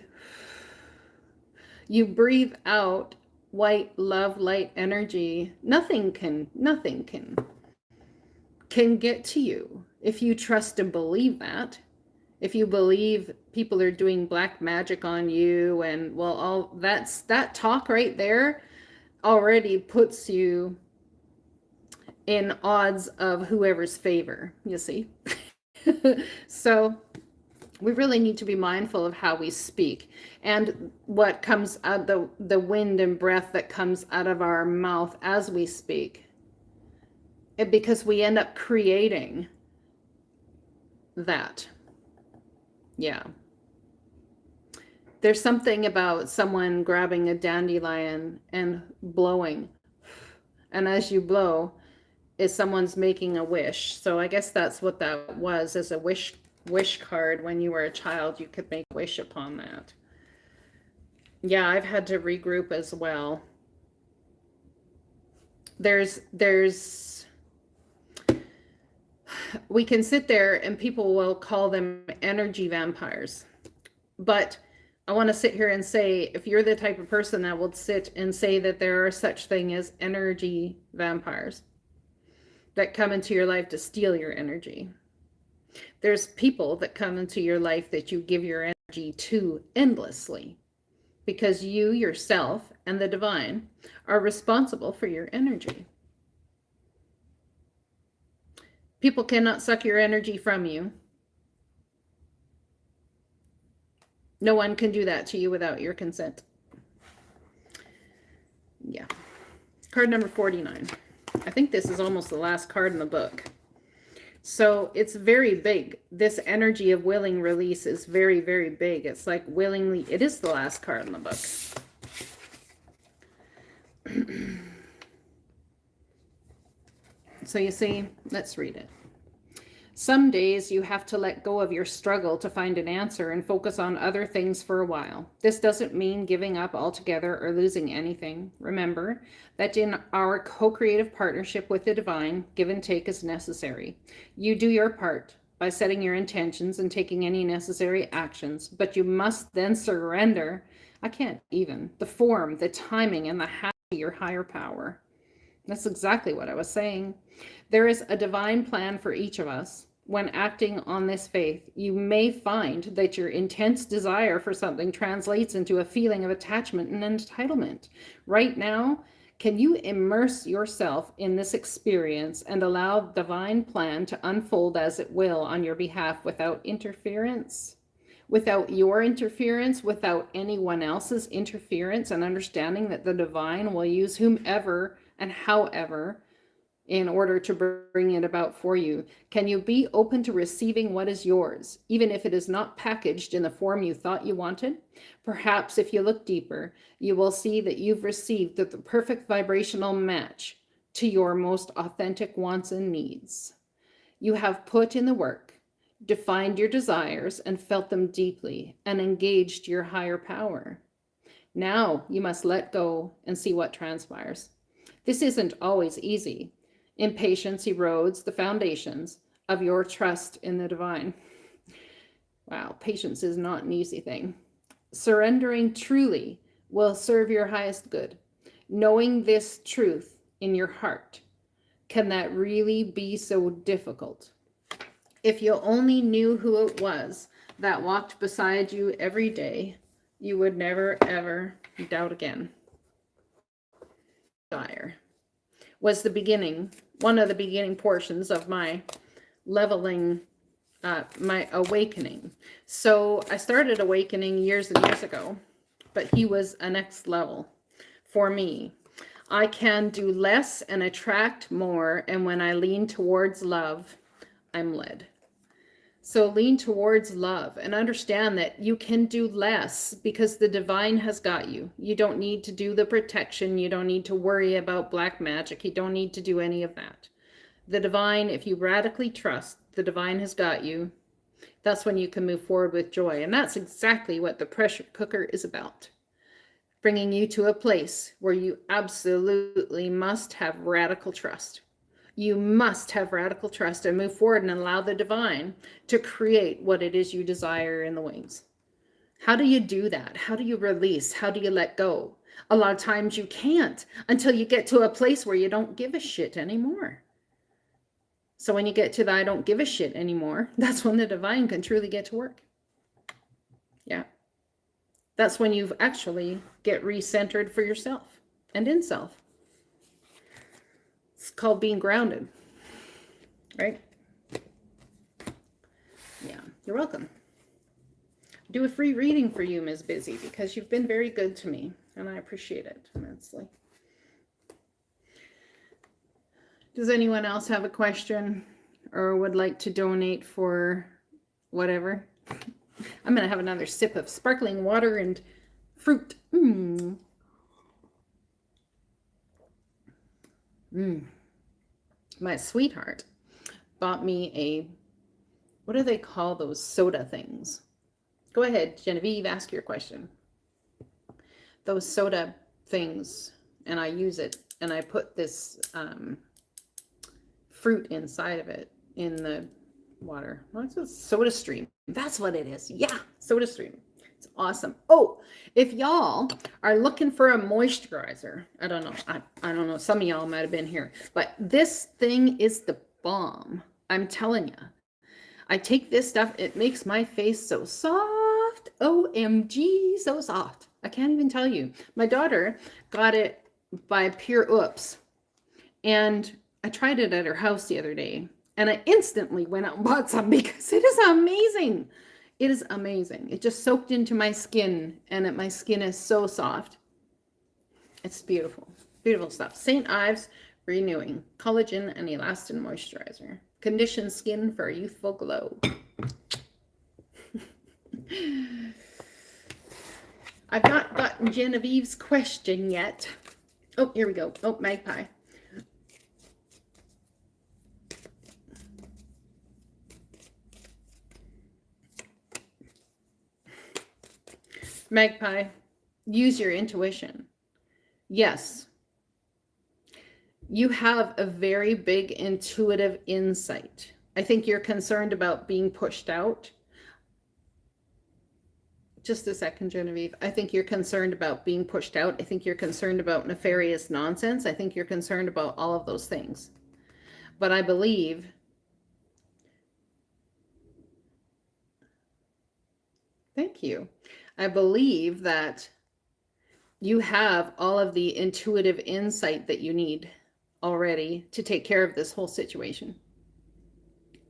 out white love, light energy. Nothing can get to you if you trust and believe that. If you believe people are doing black magic on you, and well, all that talk right there already puts you in odds of whoever's favor, you see. So we really need to be mindful of how we speak and what comes out, the wind and breath that comes out of our mouth as we speak. Because we end up creating that. Yeah. There's something about someone grabbing a dandelion and blowing. And as you blow, is someone's making a wish. So I guess that's what that was, as a wish card. When you were a child, you could make a wish upon that. Yeah, I've had to regroup as well. We can sit there and people will call them energy vampires. But I want to sit here and say, if you're the type of person that will sit and say that there are such thing as energy vampires that come into your life to steal your energy. There's people that come into your life that you give your energy to endlessly, because you yourself and the divine are responsible for your energy. People cannot suck your energy from you. No one can do that to you without your consent. Yeah. Card number 49. I think this is almost the last card in the book. So it's very big. This energy of willing release is very, very big. It's like willingly, it is the last card in the book. So you see, let's read it. Some days you have to let go of your struggle to find an answer and focus on other things for a while. This doesn't mean giving up altogether or losing anything. Remember that in our co-creative partnership with the divine, give and take is necessary. You do your part by setting your intentions and taking any necessary actions, but you must then surrender, the form, the timing, and the how to your higher power. That's exactly what I was saying. There is a divine plan for each of us. When acting on this faith, you may find that your intense desire for something translates into a feeling of attachment and entitlement. Right now, can you immerse yourself in this experience and allow the divine plan to unfold as it will on your behalf without interference? Without your interference, without anyone else's interference, and understanding that the divine will use whomever and however in order to bring it about for you. Can you be open to receiving what is yours, even if it is not packaged in the form you thought you wanted? Perhaps if you look deeper, you will see that you've received the perfect vibrational match to your most authentic wants and needs. You have put in the work, defined your desires and felt them deeply, and engaged your higher power. Now you must let go and see what transpires. This isn't always easy. Impatience erodes the foundations of your trust in the divine. Wow, patience is not an easy thing. Surrendering truly will serve your highest good. Knowing this truth in your heart, can that really be so difficult? If you only knew who it was that walked beside you every day, you would never, ever doubt again. Desire was the beginning, one of the beginning portions of my leveling, my awakening. So I started awakening years and years ago, but he was a next level for me. I can do less and attract more, and when I lean towards love, I'm led. So lean towards love and understand that you can do less because the divine has got you. You don't need to do the protection. You don't need to worry about black magic. You don't need to do any of that. The divine, if you radically trust, the divine has got you. That's when you can move forward with joy. And that's exactly what the pressure cooker is about. Bringing you to a place where you absolutely must have radical trust. You must have radical trust and move forward and allow the divine to create what it is you desire in the wings. How do you do that? How do you release? How do you let go? A lot of times you can't until you get to a place where you don't give a shit anymore. So when you get to the I don't give a shit anymore, that's when the divine can truly get to work. Yeah. That's when you actually get recentered for yourself and in self. It's called being grounded, right? Yeah, you're welcome. Do a free reading for you, Ms. Busy, because you've been very good to me, and I appreciate it immensely. Does anyone else have a question or would like to donate for whatever? I'm going to have another sip of sparkling water and fruit. My sweetheart bought me a, what do they call those soda things? Go ahead, Genevieve, ask your question. Those soda things, and I use it, and I put this fruit inside of it in the water. What's a Soda Stream? That's what it is. Yeah, Soda Stream. It's awesome. Oh, if y'all are looking for a moisturizer, I don't know. I don't know. Some of y'all might have been here, but this thing is the bomb. I'm telling you. I take this stuff. It makes my face so soft. OMG, so soft. I can't even tell you. My daughter got it by pure oops. And I tried it at her house the other day. And I instantly went out and bought some because it is amazing. It is amazing. It just soaked into my skin, and my skin is so soft. It's beautiful. Beautiful stuff. St. Ives Renewing Collagen and Elastin Moisturizer. Conditioned skin for a youthful glow. I've not gotten Genevieve's question yet. Oh, here we go. Oh, Magpie. Magpie, use your intuition. Yes, you have a very big intuitive insight. I think you're concerned about being pushed out. Just a second, Genevieve. I think you're concerned about being pushed out. I think you're concerned about nefarious nonsense. I think you're concerned about all of those things. But I believe thank you. I believe that you have all of the intuitive insight that you need already to take care of this whole situation.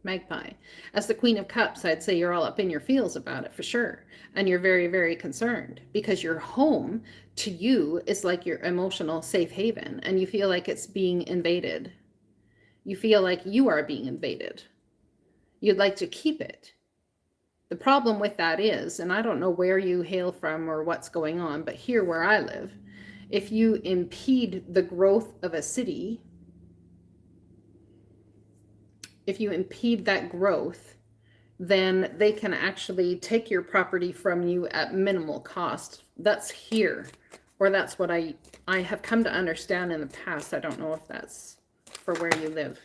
Magpie. As the Queen of Cups, I'd say you're all up in your feels about it for sure. And you're very, very concerned because your home to you is like your emotional safe haven, and you feel like it's being invaded. You feel like you are being invaded. You'd like to keep it. The problem with that is, and I don't know where you hail from or what's going on, but here where I live, if you impede the growth of a city, if you impede that growth, then they can actually take your property from you at minimal cost. That's here, or that's what I have come to understand in the past. I don't know if that's for where you live.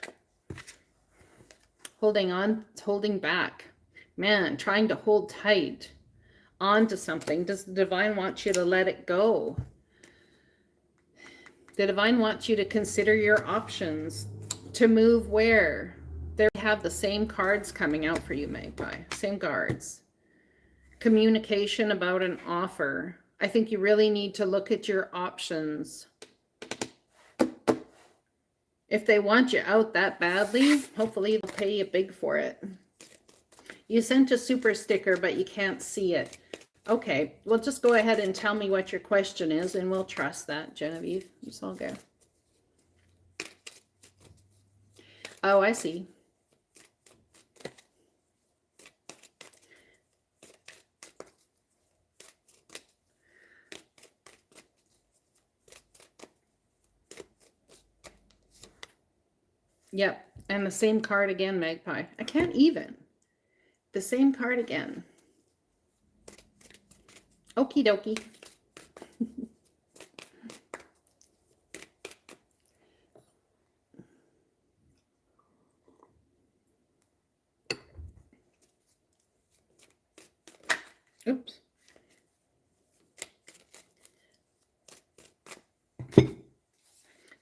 Holding on, holding back. Man, trying to hold tight onto something. Does the divine want you to let it go? The divine wants you to consider your options to move where? There we have the same cards coming out for you, Magpie. Same cards. communication about an offer. I think you really need to look at your options. If they want you out that badly, hopefully they'll pay you big for it. You sent a super sticker, but you can't see it. Okay, well, just go ahead and tell me what your question is, and we'll trust that, Genevieve. It's all good. Oh, I see. Yep, and the same card again, Magpie. I can't even. The same card again. Okie dokie. Oops.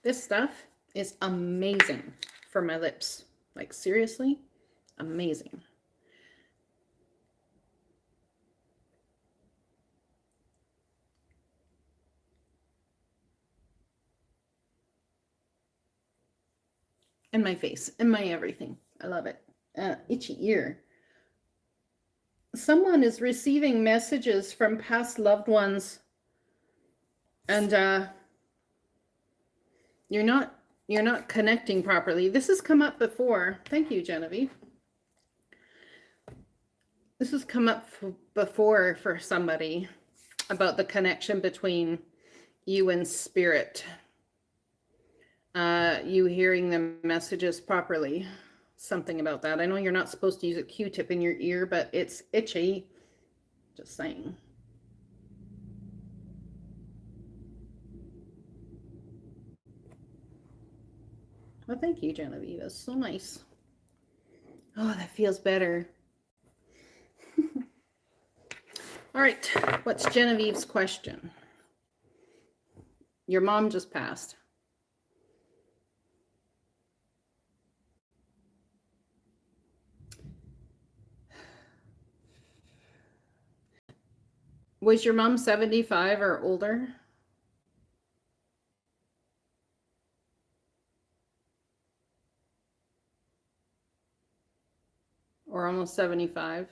This stuff is amazing for my lips. Like, seriously, amazing. And my face, and my everything. I love it. Itchy ear. Someone is receiving messages from past loved ones, and you're not connecting properly. This has come up before. Thank you, Genevieve. This has come up before for somebody about the connection between you and spirit. You hearing the messages properly. Something about that. I know you're not supposed to use a Q-tip in your ear, but it's itchy. Just saying. Well, thank you, Genevieve. That's so nice. Oh, that feels better. All right. What's Genevieve's question? Your mom just passed. Was your mom 75 or older? Or almost 75?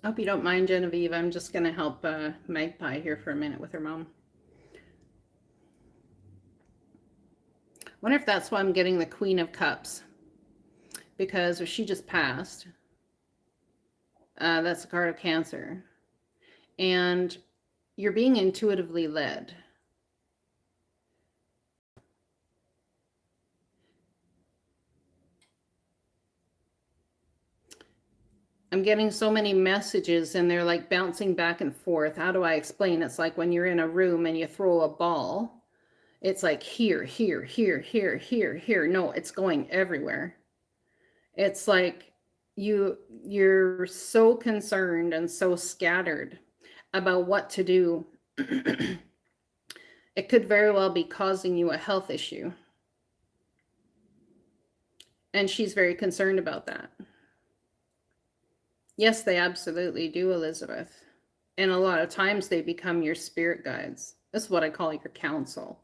I hope you don't mind, Genevieve. I'm just going to help Magpie here for a minute with her mom. Wonder if that's why I'm getting the Queen of Cups. Because she just passed. That's a card of Cancer. And you're being intuitively led. I'm getting so many messages and they're like bouncing back and forth. How do I explain? It's like when you're in a room and you throw a ball. It's like here, here, here, here, here, here. No, it's going everywhere. It's like you're so concerned and so scattered about what to do. It could very well be causing you a health issue. And she's very concerned about that. Yes, they absolutely do, Elizabeth. And a lot of times they become your spirit guides. That's what I call your counsel.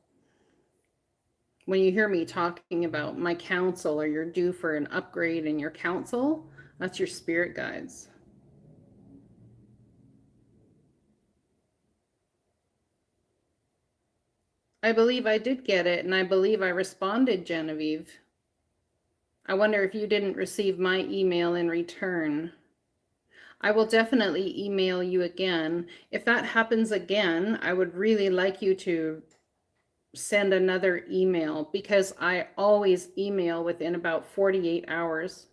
When you hear me talking about my counsel or you're due for an upgrade in your counsel, that's your spirit guides. I believe I did get it, and I believe I responded, Genevieve. I wonder if you didn't receive my email in return. I will definitely email you again. If that happens again, I would really like you to send another email because I always email within about 48 hours.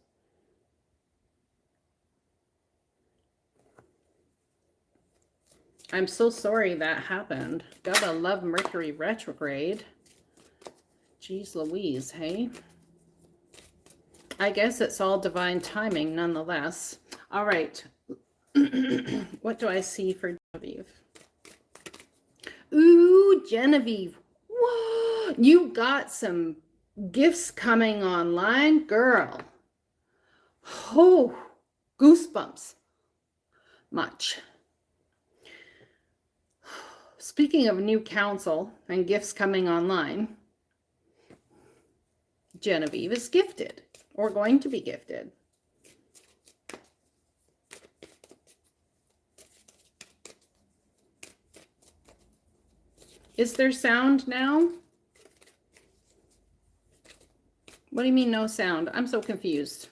I'm so sorry that happened. Gotta love Mercury retrograde. Jeez Louise, hey? I guess it's all divine timing nonetheless. All right. What do I see for Genevieve? Ooh, Genevieve. Whoa, you got some gifts coming online, girl. Oh, goosebumps. Much. Speaking of new counsel and gifts coming online, Genevieve is gifted or going to be gifted. Is there sound now? What do you mean no sound? I'm so confused.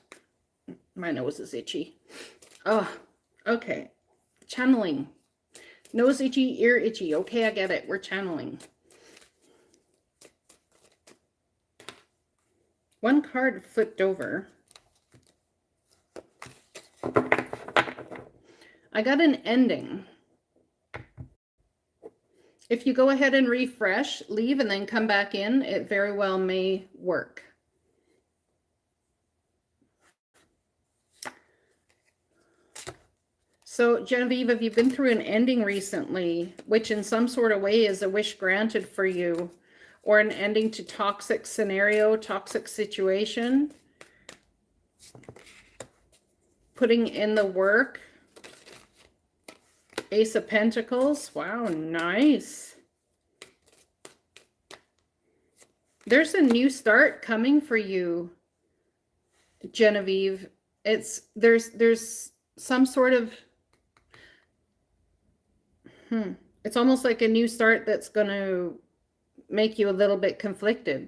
My nose is itchy. Oh, okay. Channeling. Nose itchy, ear itchy. Okay, I get it. We're channeling. One card flipped over. I got an ending. If you go ahead and refresh, leave, and then come back in, it very well may work. So, Genevieve, have you been through an ending recently, which in some sort of way is a wish granted for you, or an ending to toxic scenario, toxic situation? Putting in the work. Ace of Pentacles. Wow, nice. There's a new start coming for you, Genevieve. There's some sort of it's almost like a new start that's going to make you a little bit conflicted.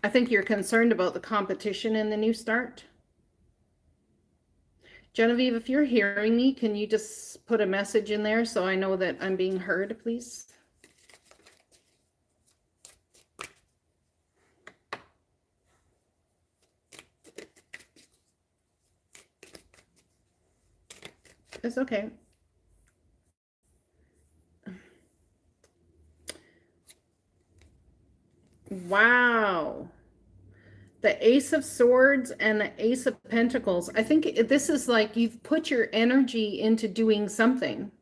I think you're concerned about the competition in the new start. Genevieve, if you're hearing me, can you just put a message in there so I know that I'm being heard, please? It's okay. Wow. The Ace of Swords and the Ace of Pentacles. I think this is like you've put your energy into doing something.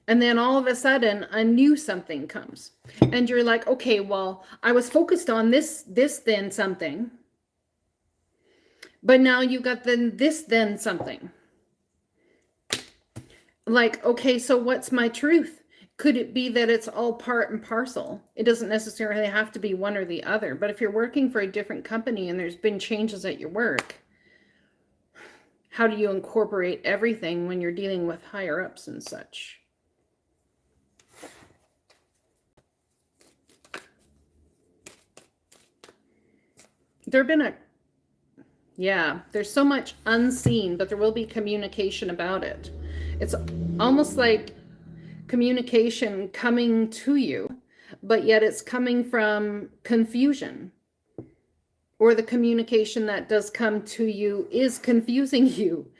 And then all of a sudden, a new something comes. And you're like, okay, well, I was focused on this, then something. But now you got this, then something. Like, okay, so what's my truth? Could it be that it's all part and parcel? It doesn't necessarily have to be one or the other. But if you're working for a different company and there's been changes at your work, how do you incorporate everything when you're dealing with higher ups and such? There's so much unseen, but there will be communication about it. It's almost like communication coming to you, but yet it's coming from confusion. Or the communication that does come to you is confusing you.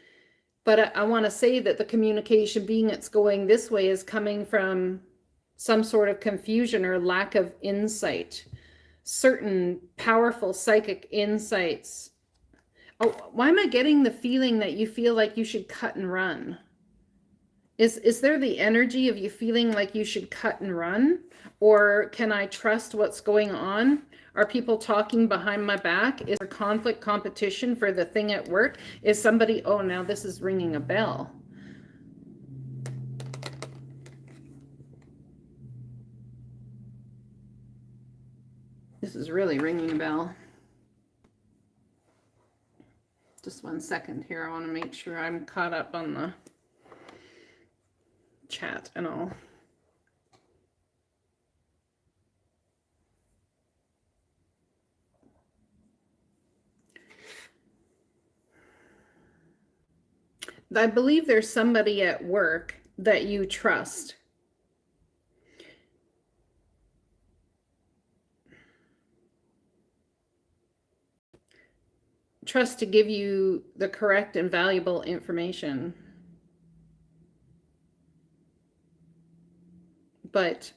But I want to say that the communication being it's going this way is coming from some sort of confusion or lack of insight. Certain powerful psychic insights. Oh, why am I getting the feeling that you feel like you should cut and run? Is there the energy of you feeling like you should cut and run? Or can I trust what's going on? Are people talking behind my back? Is there conflict, competition for the thing at work? Is somebody, oh, now this is ringing a bell. This is really ringing a bell. Just 1 second here. I want to make sure I'm caught up on the chat and all. I believe there's somebody at work that you trust. Trust to give you the correct and valuable information. But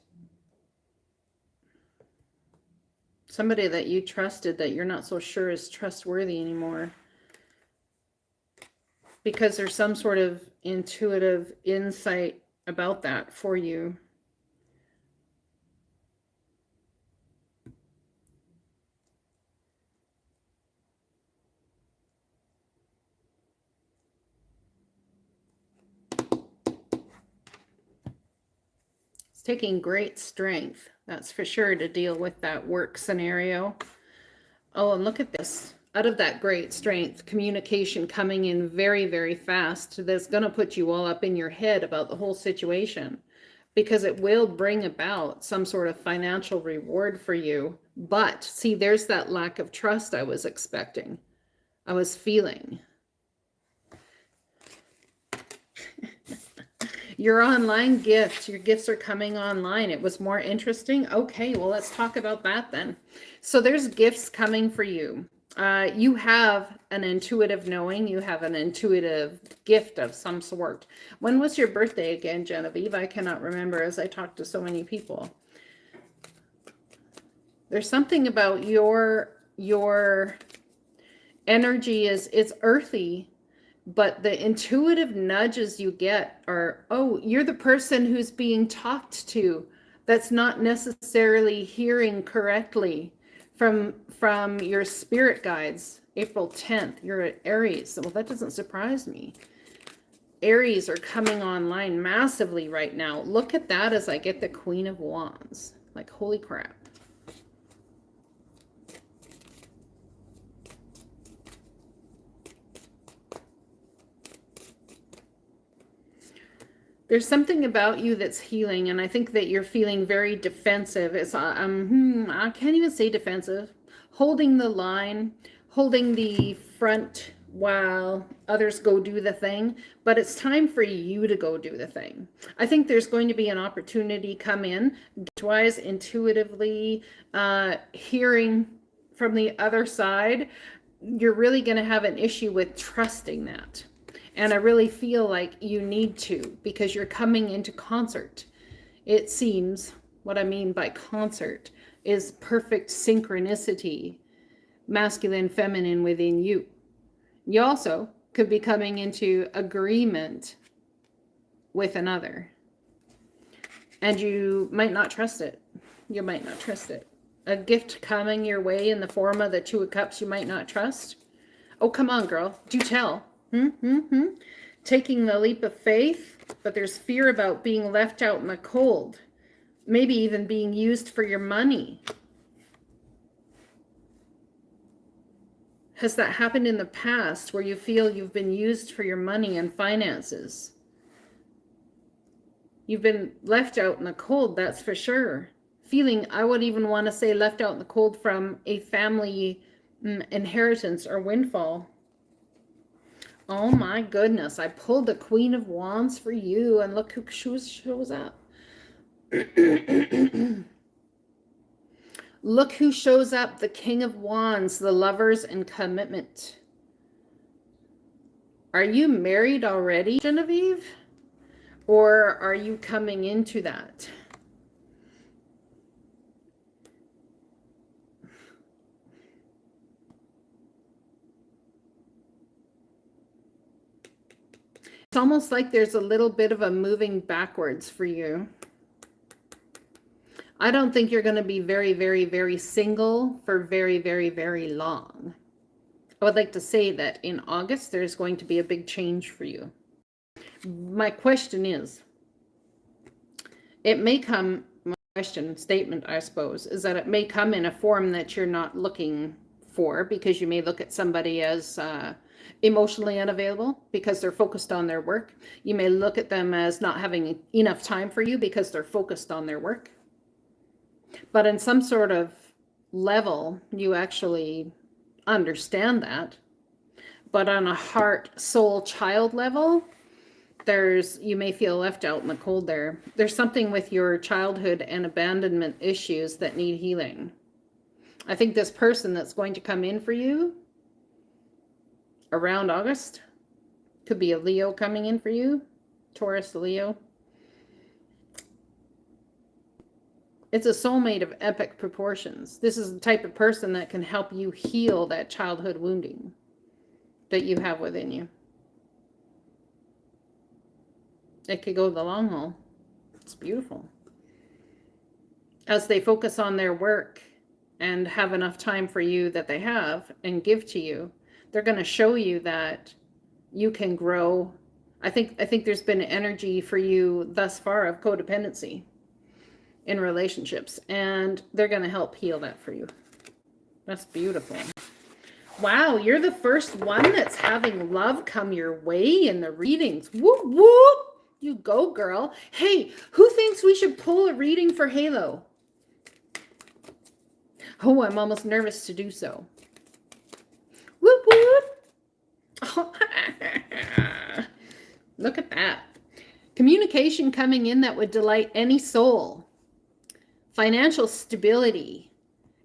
somebody that you trusted that you're not so sure is trustworthy anymore. because there's some sort of intuitive insight about that for you. It's taking great strength, that's for sure, to deal with that work scenario. Oh, and look at this. Out of that great strength, communication coming in very, very fast. That's going to put you all up in your head about the whole situation, because it will bring about some sort of financial reward for you. But see, there's that lack of trust I was expecting. I was feeling. Your online gifts, your gifts are coming online. It was more interesting. Okay, well, let's talk about that then. So there's gifts coming for you. You have an intuitive knowing. You have an intuitive gift of some sort. When was your birthday again, Genevieve? I cannot remember, as I talked to so many people. There's something about your energy it's earthy, but the intuitive nudges you get are, oh, you're the person who's being talked to that's not necessarily hearing correctly from your spirit guides. April 10th, you're at Aries. Well, that doesn't surprise me. Aries are coming online massively right now. Look at that as I get the Queen of Wands. Like, holy crap. There's something about you that's healing, and I think that you're feeling very defensive. It's I can't even say defensive. Holding the line, holding the front while others go do the thing, but it's time for you to go do the thing. I think there's going to be an opportunity come in, gift-wise, intuitively, hearing from the other side. You're really going to have an issue with trusting that. And I really feel like you need to, because you're coming into concert. It seems, what I mean by concert is perfect synchronicity, masculine, feminine within you. You also could be coming into agreement with another. And you might not trust it. You might not trust it. A gift coming your way in the form of the Two of Cups you might not trust. Oh, come on, girl. Do tell. Taking the leap of faith, but there's fear about being left out in the cold. Maybe even being used for your money. Has that happened in the past where you feel you've been used for your money and finances? You've been left out in the cold, that's for sure. Feeling, I would even want to say, left out in the cold from a family inheritance or windfall. Oh my goodness, I pulled the Queen of Wands for you, and look who shows up. Look who shows up, the King of Wands, the Lovers and Commitment. Are you married already, Genevieve? Or are you coming into that? It's almost like there's a little bit of a moving backwards for you. I don't think you're going to be very, very, very single for very, very, very long. I would like to say that in August, there's going to be a big change for you. My question is, it may come, my question, statement, I suppose, is that it may come in a form that you're not looking for, because you may look at somebody as emotionally unavailable because they're focused on their work. You may look at them as not having enough time for you because they're focused on their work. But in some sort of level, you actually understand that. But on a heart, soul, child level, you may feel left out in the cold there. There's something with your childhood and abandonment issues that need healing. I think this person that's going to come in for you around August could be a Leo coming in for you, Taurus, Leo. It's a soulmate of epic proportions. This is the type of person that can help you heal that childhood wounding that you have within you. It could go the long haul. It's beautiful. As they focus on their work and have enough time for you that they have and give to you, they're going to show you that you can grow. I think there's been energy for you thus far of codependency in relationships, and they're going to help heal that for you. That's beautiful. Wow, you're the first one that's having love come your way in the readings. Whoop, whoop. You go, girl. Hey, who thinks we should pull a reading for Halo? Oh, I'm almost nervous to do so. Whoop, whoop. Oh, look at that. Communication coming in that would delight any soul. Financial stability.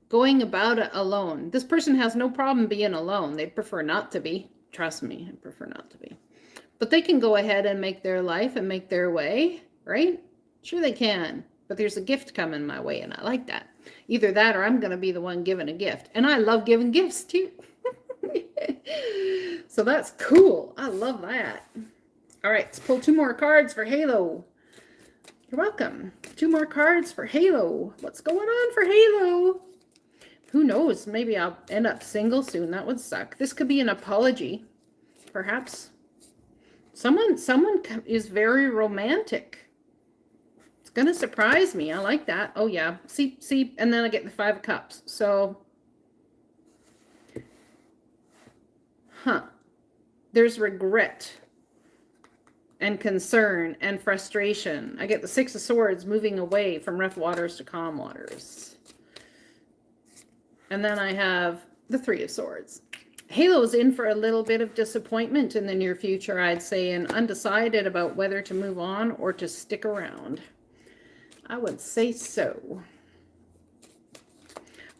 Going about it alone. This person has no problem being alone. They'd prefer not to be. Trust me, I prefer not to be. But they can go ahead and make their life and make their way, right? Sure they can. But there's a gift coming my way, and I like that. Either that or I'm going to be the one giving a gift. And I love giving gifts too. So that's cool. I love that. All right, let's pull 2 more cards for Halo. You're welcome. 2 more cards for Halo. What's going on for Halo? Who knows? Maybe I'll end up single soon. That would suck. This could be an apology, perhaps. Someone is very romantic. It's going to surprise me. I like that. Oh, yeah. See, and then I get the 5 of Cups. So, there's regret and concern and frustration. I get the 6 of Swords, moving away from rough waters to calm waters. And then I have the 3 of Swords. Halo's in for a little bit of disappointment in the near future, I'd say, and undecided about whether to move on or to stick around. I would say so.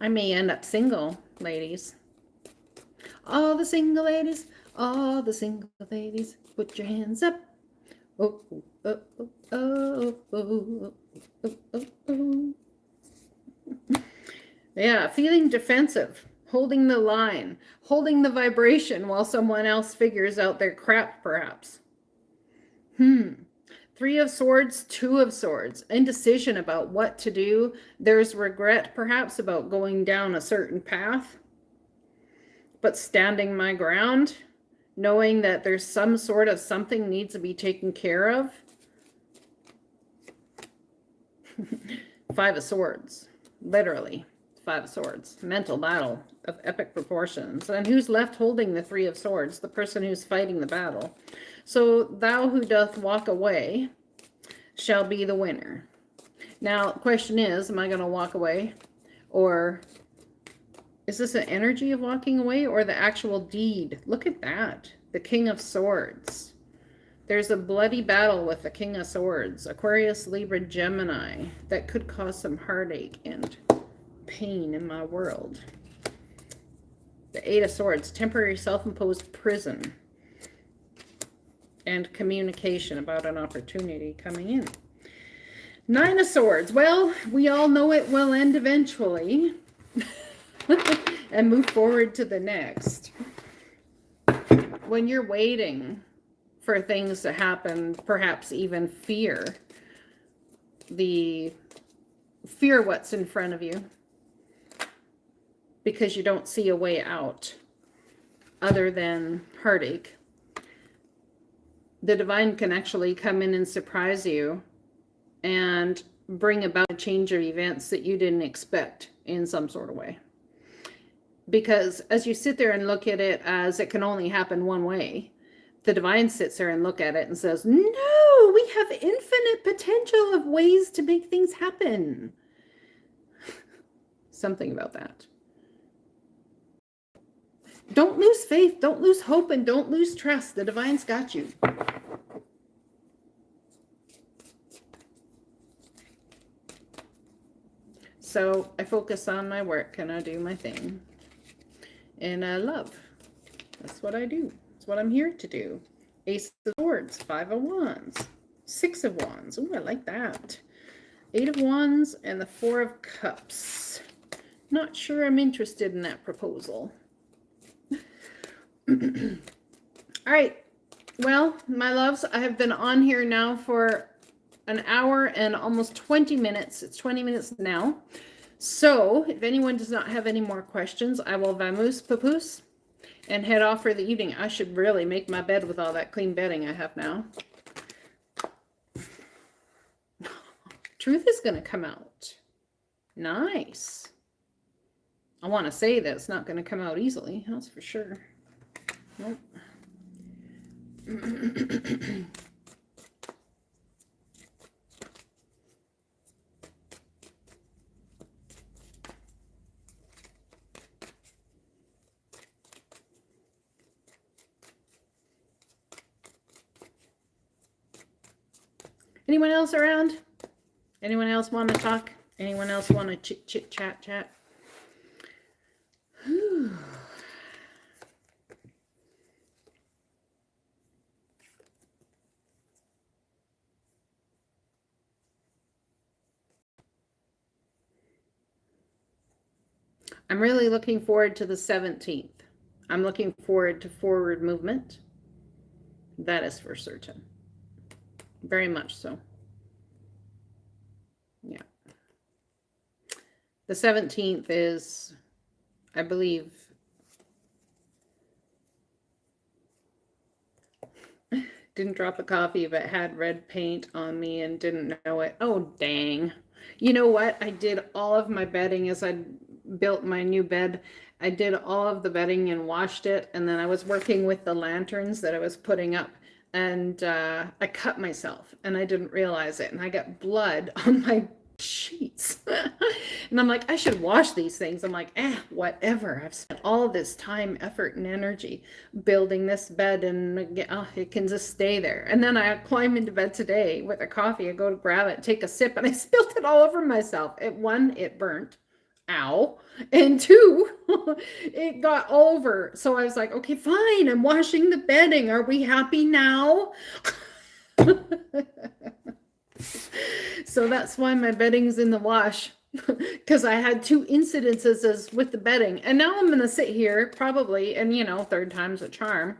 I may end up single, ladies. All the single ladies, put your hands up. Oh, oh, oh, oh, oh, oh, oh, oh. Yeah, feeling defensive, holding the line, holding the vibration while someone else figures out their crap, perhaps. 3 of Swords, 2 of Swords, indecision about what to do. There's regret, perhaps, about going down a certain path, but standing my ground, knowing that there's some sort of something needs to be taken care of. 5 of Swords, literally. 5 of Swords, mental battle of epic proportions. And who's left holding the 3 of Swords? The person who's fighting the battle. So, thou who doth walk away shall be the winner. Now, the question is, am I going to walk away? Or is this an energy of walking away or the actual deed? Look at that. The King of Swords. There's a bloody battle with the King of Swords. Aquarius, Libra, Gemini. That could cause some heartache and pain in my world. The 8 of Swords, temporary self-imposed prison and communication about an opportunity coming in. 9 of Swords, well, we all know it will end eventually and move forward to the next. When you're waiting for things to happen, perhaps even fear what's in front of you, because you don't see a way out other than heartache. The divine can actually come in and surprise you and bring about a change of events that you didn't expect in some sort of way. Because as you sit there and look at it as it can only happen one way, the divine sits there and look at it and says, no, we have infinite potential of ways to make things happen. Something about that. Don't lose faith, don't lose hope, and don't lose trust. The divine's got you. So I focus on my work and I do my thing. And I love. That's what I do. That's what I'm here to do. Ace of Swords, 5 of Wands, 6 of Wands. Ooh, I like that. 8 of Wands and the 4 of Cups. Not sure I'm interested in that proposal. All right. Well, my loves, I have been on here now for an hour and almost 20 minutes. It's 20 minutes now. So if anyone does not have any more questions, I will vamoose papoose and head off for the evening. I should really make my bed with all that clean bedding I have now. Truth is going to come out. Nice. I want to say that it's not going to come out easily. That's for sure. Nope. Anyone else around? Anyone else want to talk? Anyone else want to chit chat? Whew. I'm really looking forward to the 17th. I'm looking forward to forward movement. That is for certain. Very much so. Yeah. The 17th is, I believe, didn't drop a coffee but had red paint on me and didn't know it. Oh, dang. You know what? I did all of my bedding as I built my new bed. I did all of the bedding and washed it, and then I was working with the lanterns that I was putting up, and I cut myself and I didn't realize it, and I got blood on my sheets. And I'm like, I should wash these things. I'm like, whatever. I've spent all this time, effort, and energy building this bed, and it can just stay there. And then I climb into bed today with a coffee. I go to grab it, take a sip, and I spilled it all over myself. One, it burnt. Ow. And two, it got all over. So I was like, okay, fine. I'm washing the bedding. Are we happy now? So that's why my bedding's in the wash, because I had 2 incidences as with the bedding. And now I'm going to sit here probably, and third time's a charm.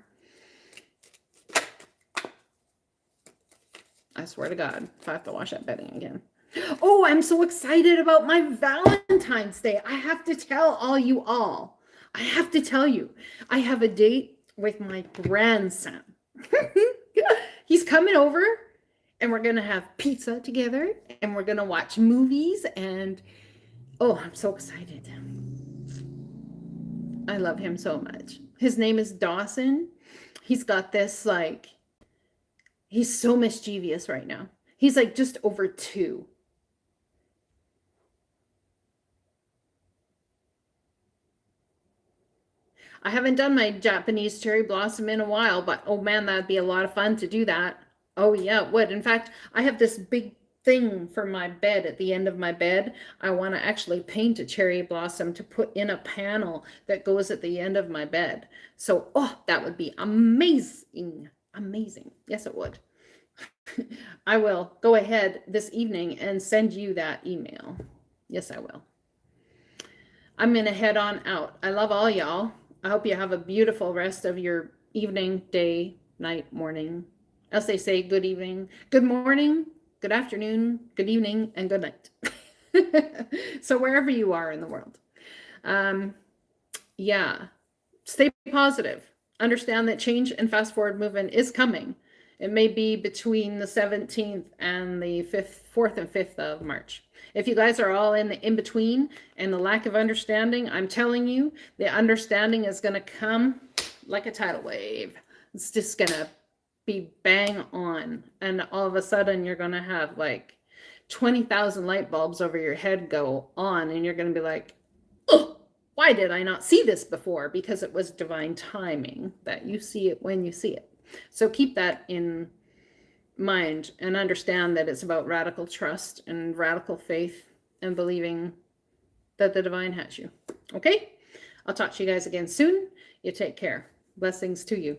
I swear to God, if I have to wash that bedding again. Oh, I'm so excited about my Valentine's Day. I have to tell all. I have to tell you, I have a date with my grandson. He's coming over, and we're going to have pizza together, and we're going to watch movies, and oh, I'm so excited. I love him so much. His name is Dawson. He's got this, he's so mischievous right now. He's just over 2. I haven't done my Japanese cherry blossom in a while, but oh man, that'd be a lot of fun to do that. Oh yeah, it would. In fact, I have this big thing for my bed at the end of my bed. I want to actually paint a cherry blossom to put in a panel that goes at the end of my bed. So, oh, that would be amazing. Amazing. Yes, it would. I will go ahead this evening and send you that email. Yes, I will. I'm going to head on out. I love all y'all. I hope you have a beautiful rest of your evening, day, night, morning. As they say, good evening, good morning, good afternoon, good evening, and good night. So wherever you are in the world. Yeah, stay positive. Understand that change and fast forward movement is coming. It may be between the 17th and the 4th and 5th of March. If you guys are all in the in-between and the lack of understanding, I'm telling you, the understanding is going to come like a tidal wave. It's just going to be bang on. And all of a sudden, you're going to have 20,000 light bulbs over your head go on. And you're going to be like, oh, why did I not see this before? Because it was divine timing that you see it when you see it. So keep that in mind and understand that it's about radical trust and radical faith and believing that the divine has you. Okay? I'll talk to you guys again soon. You take care. Blessings to you.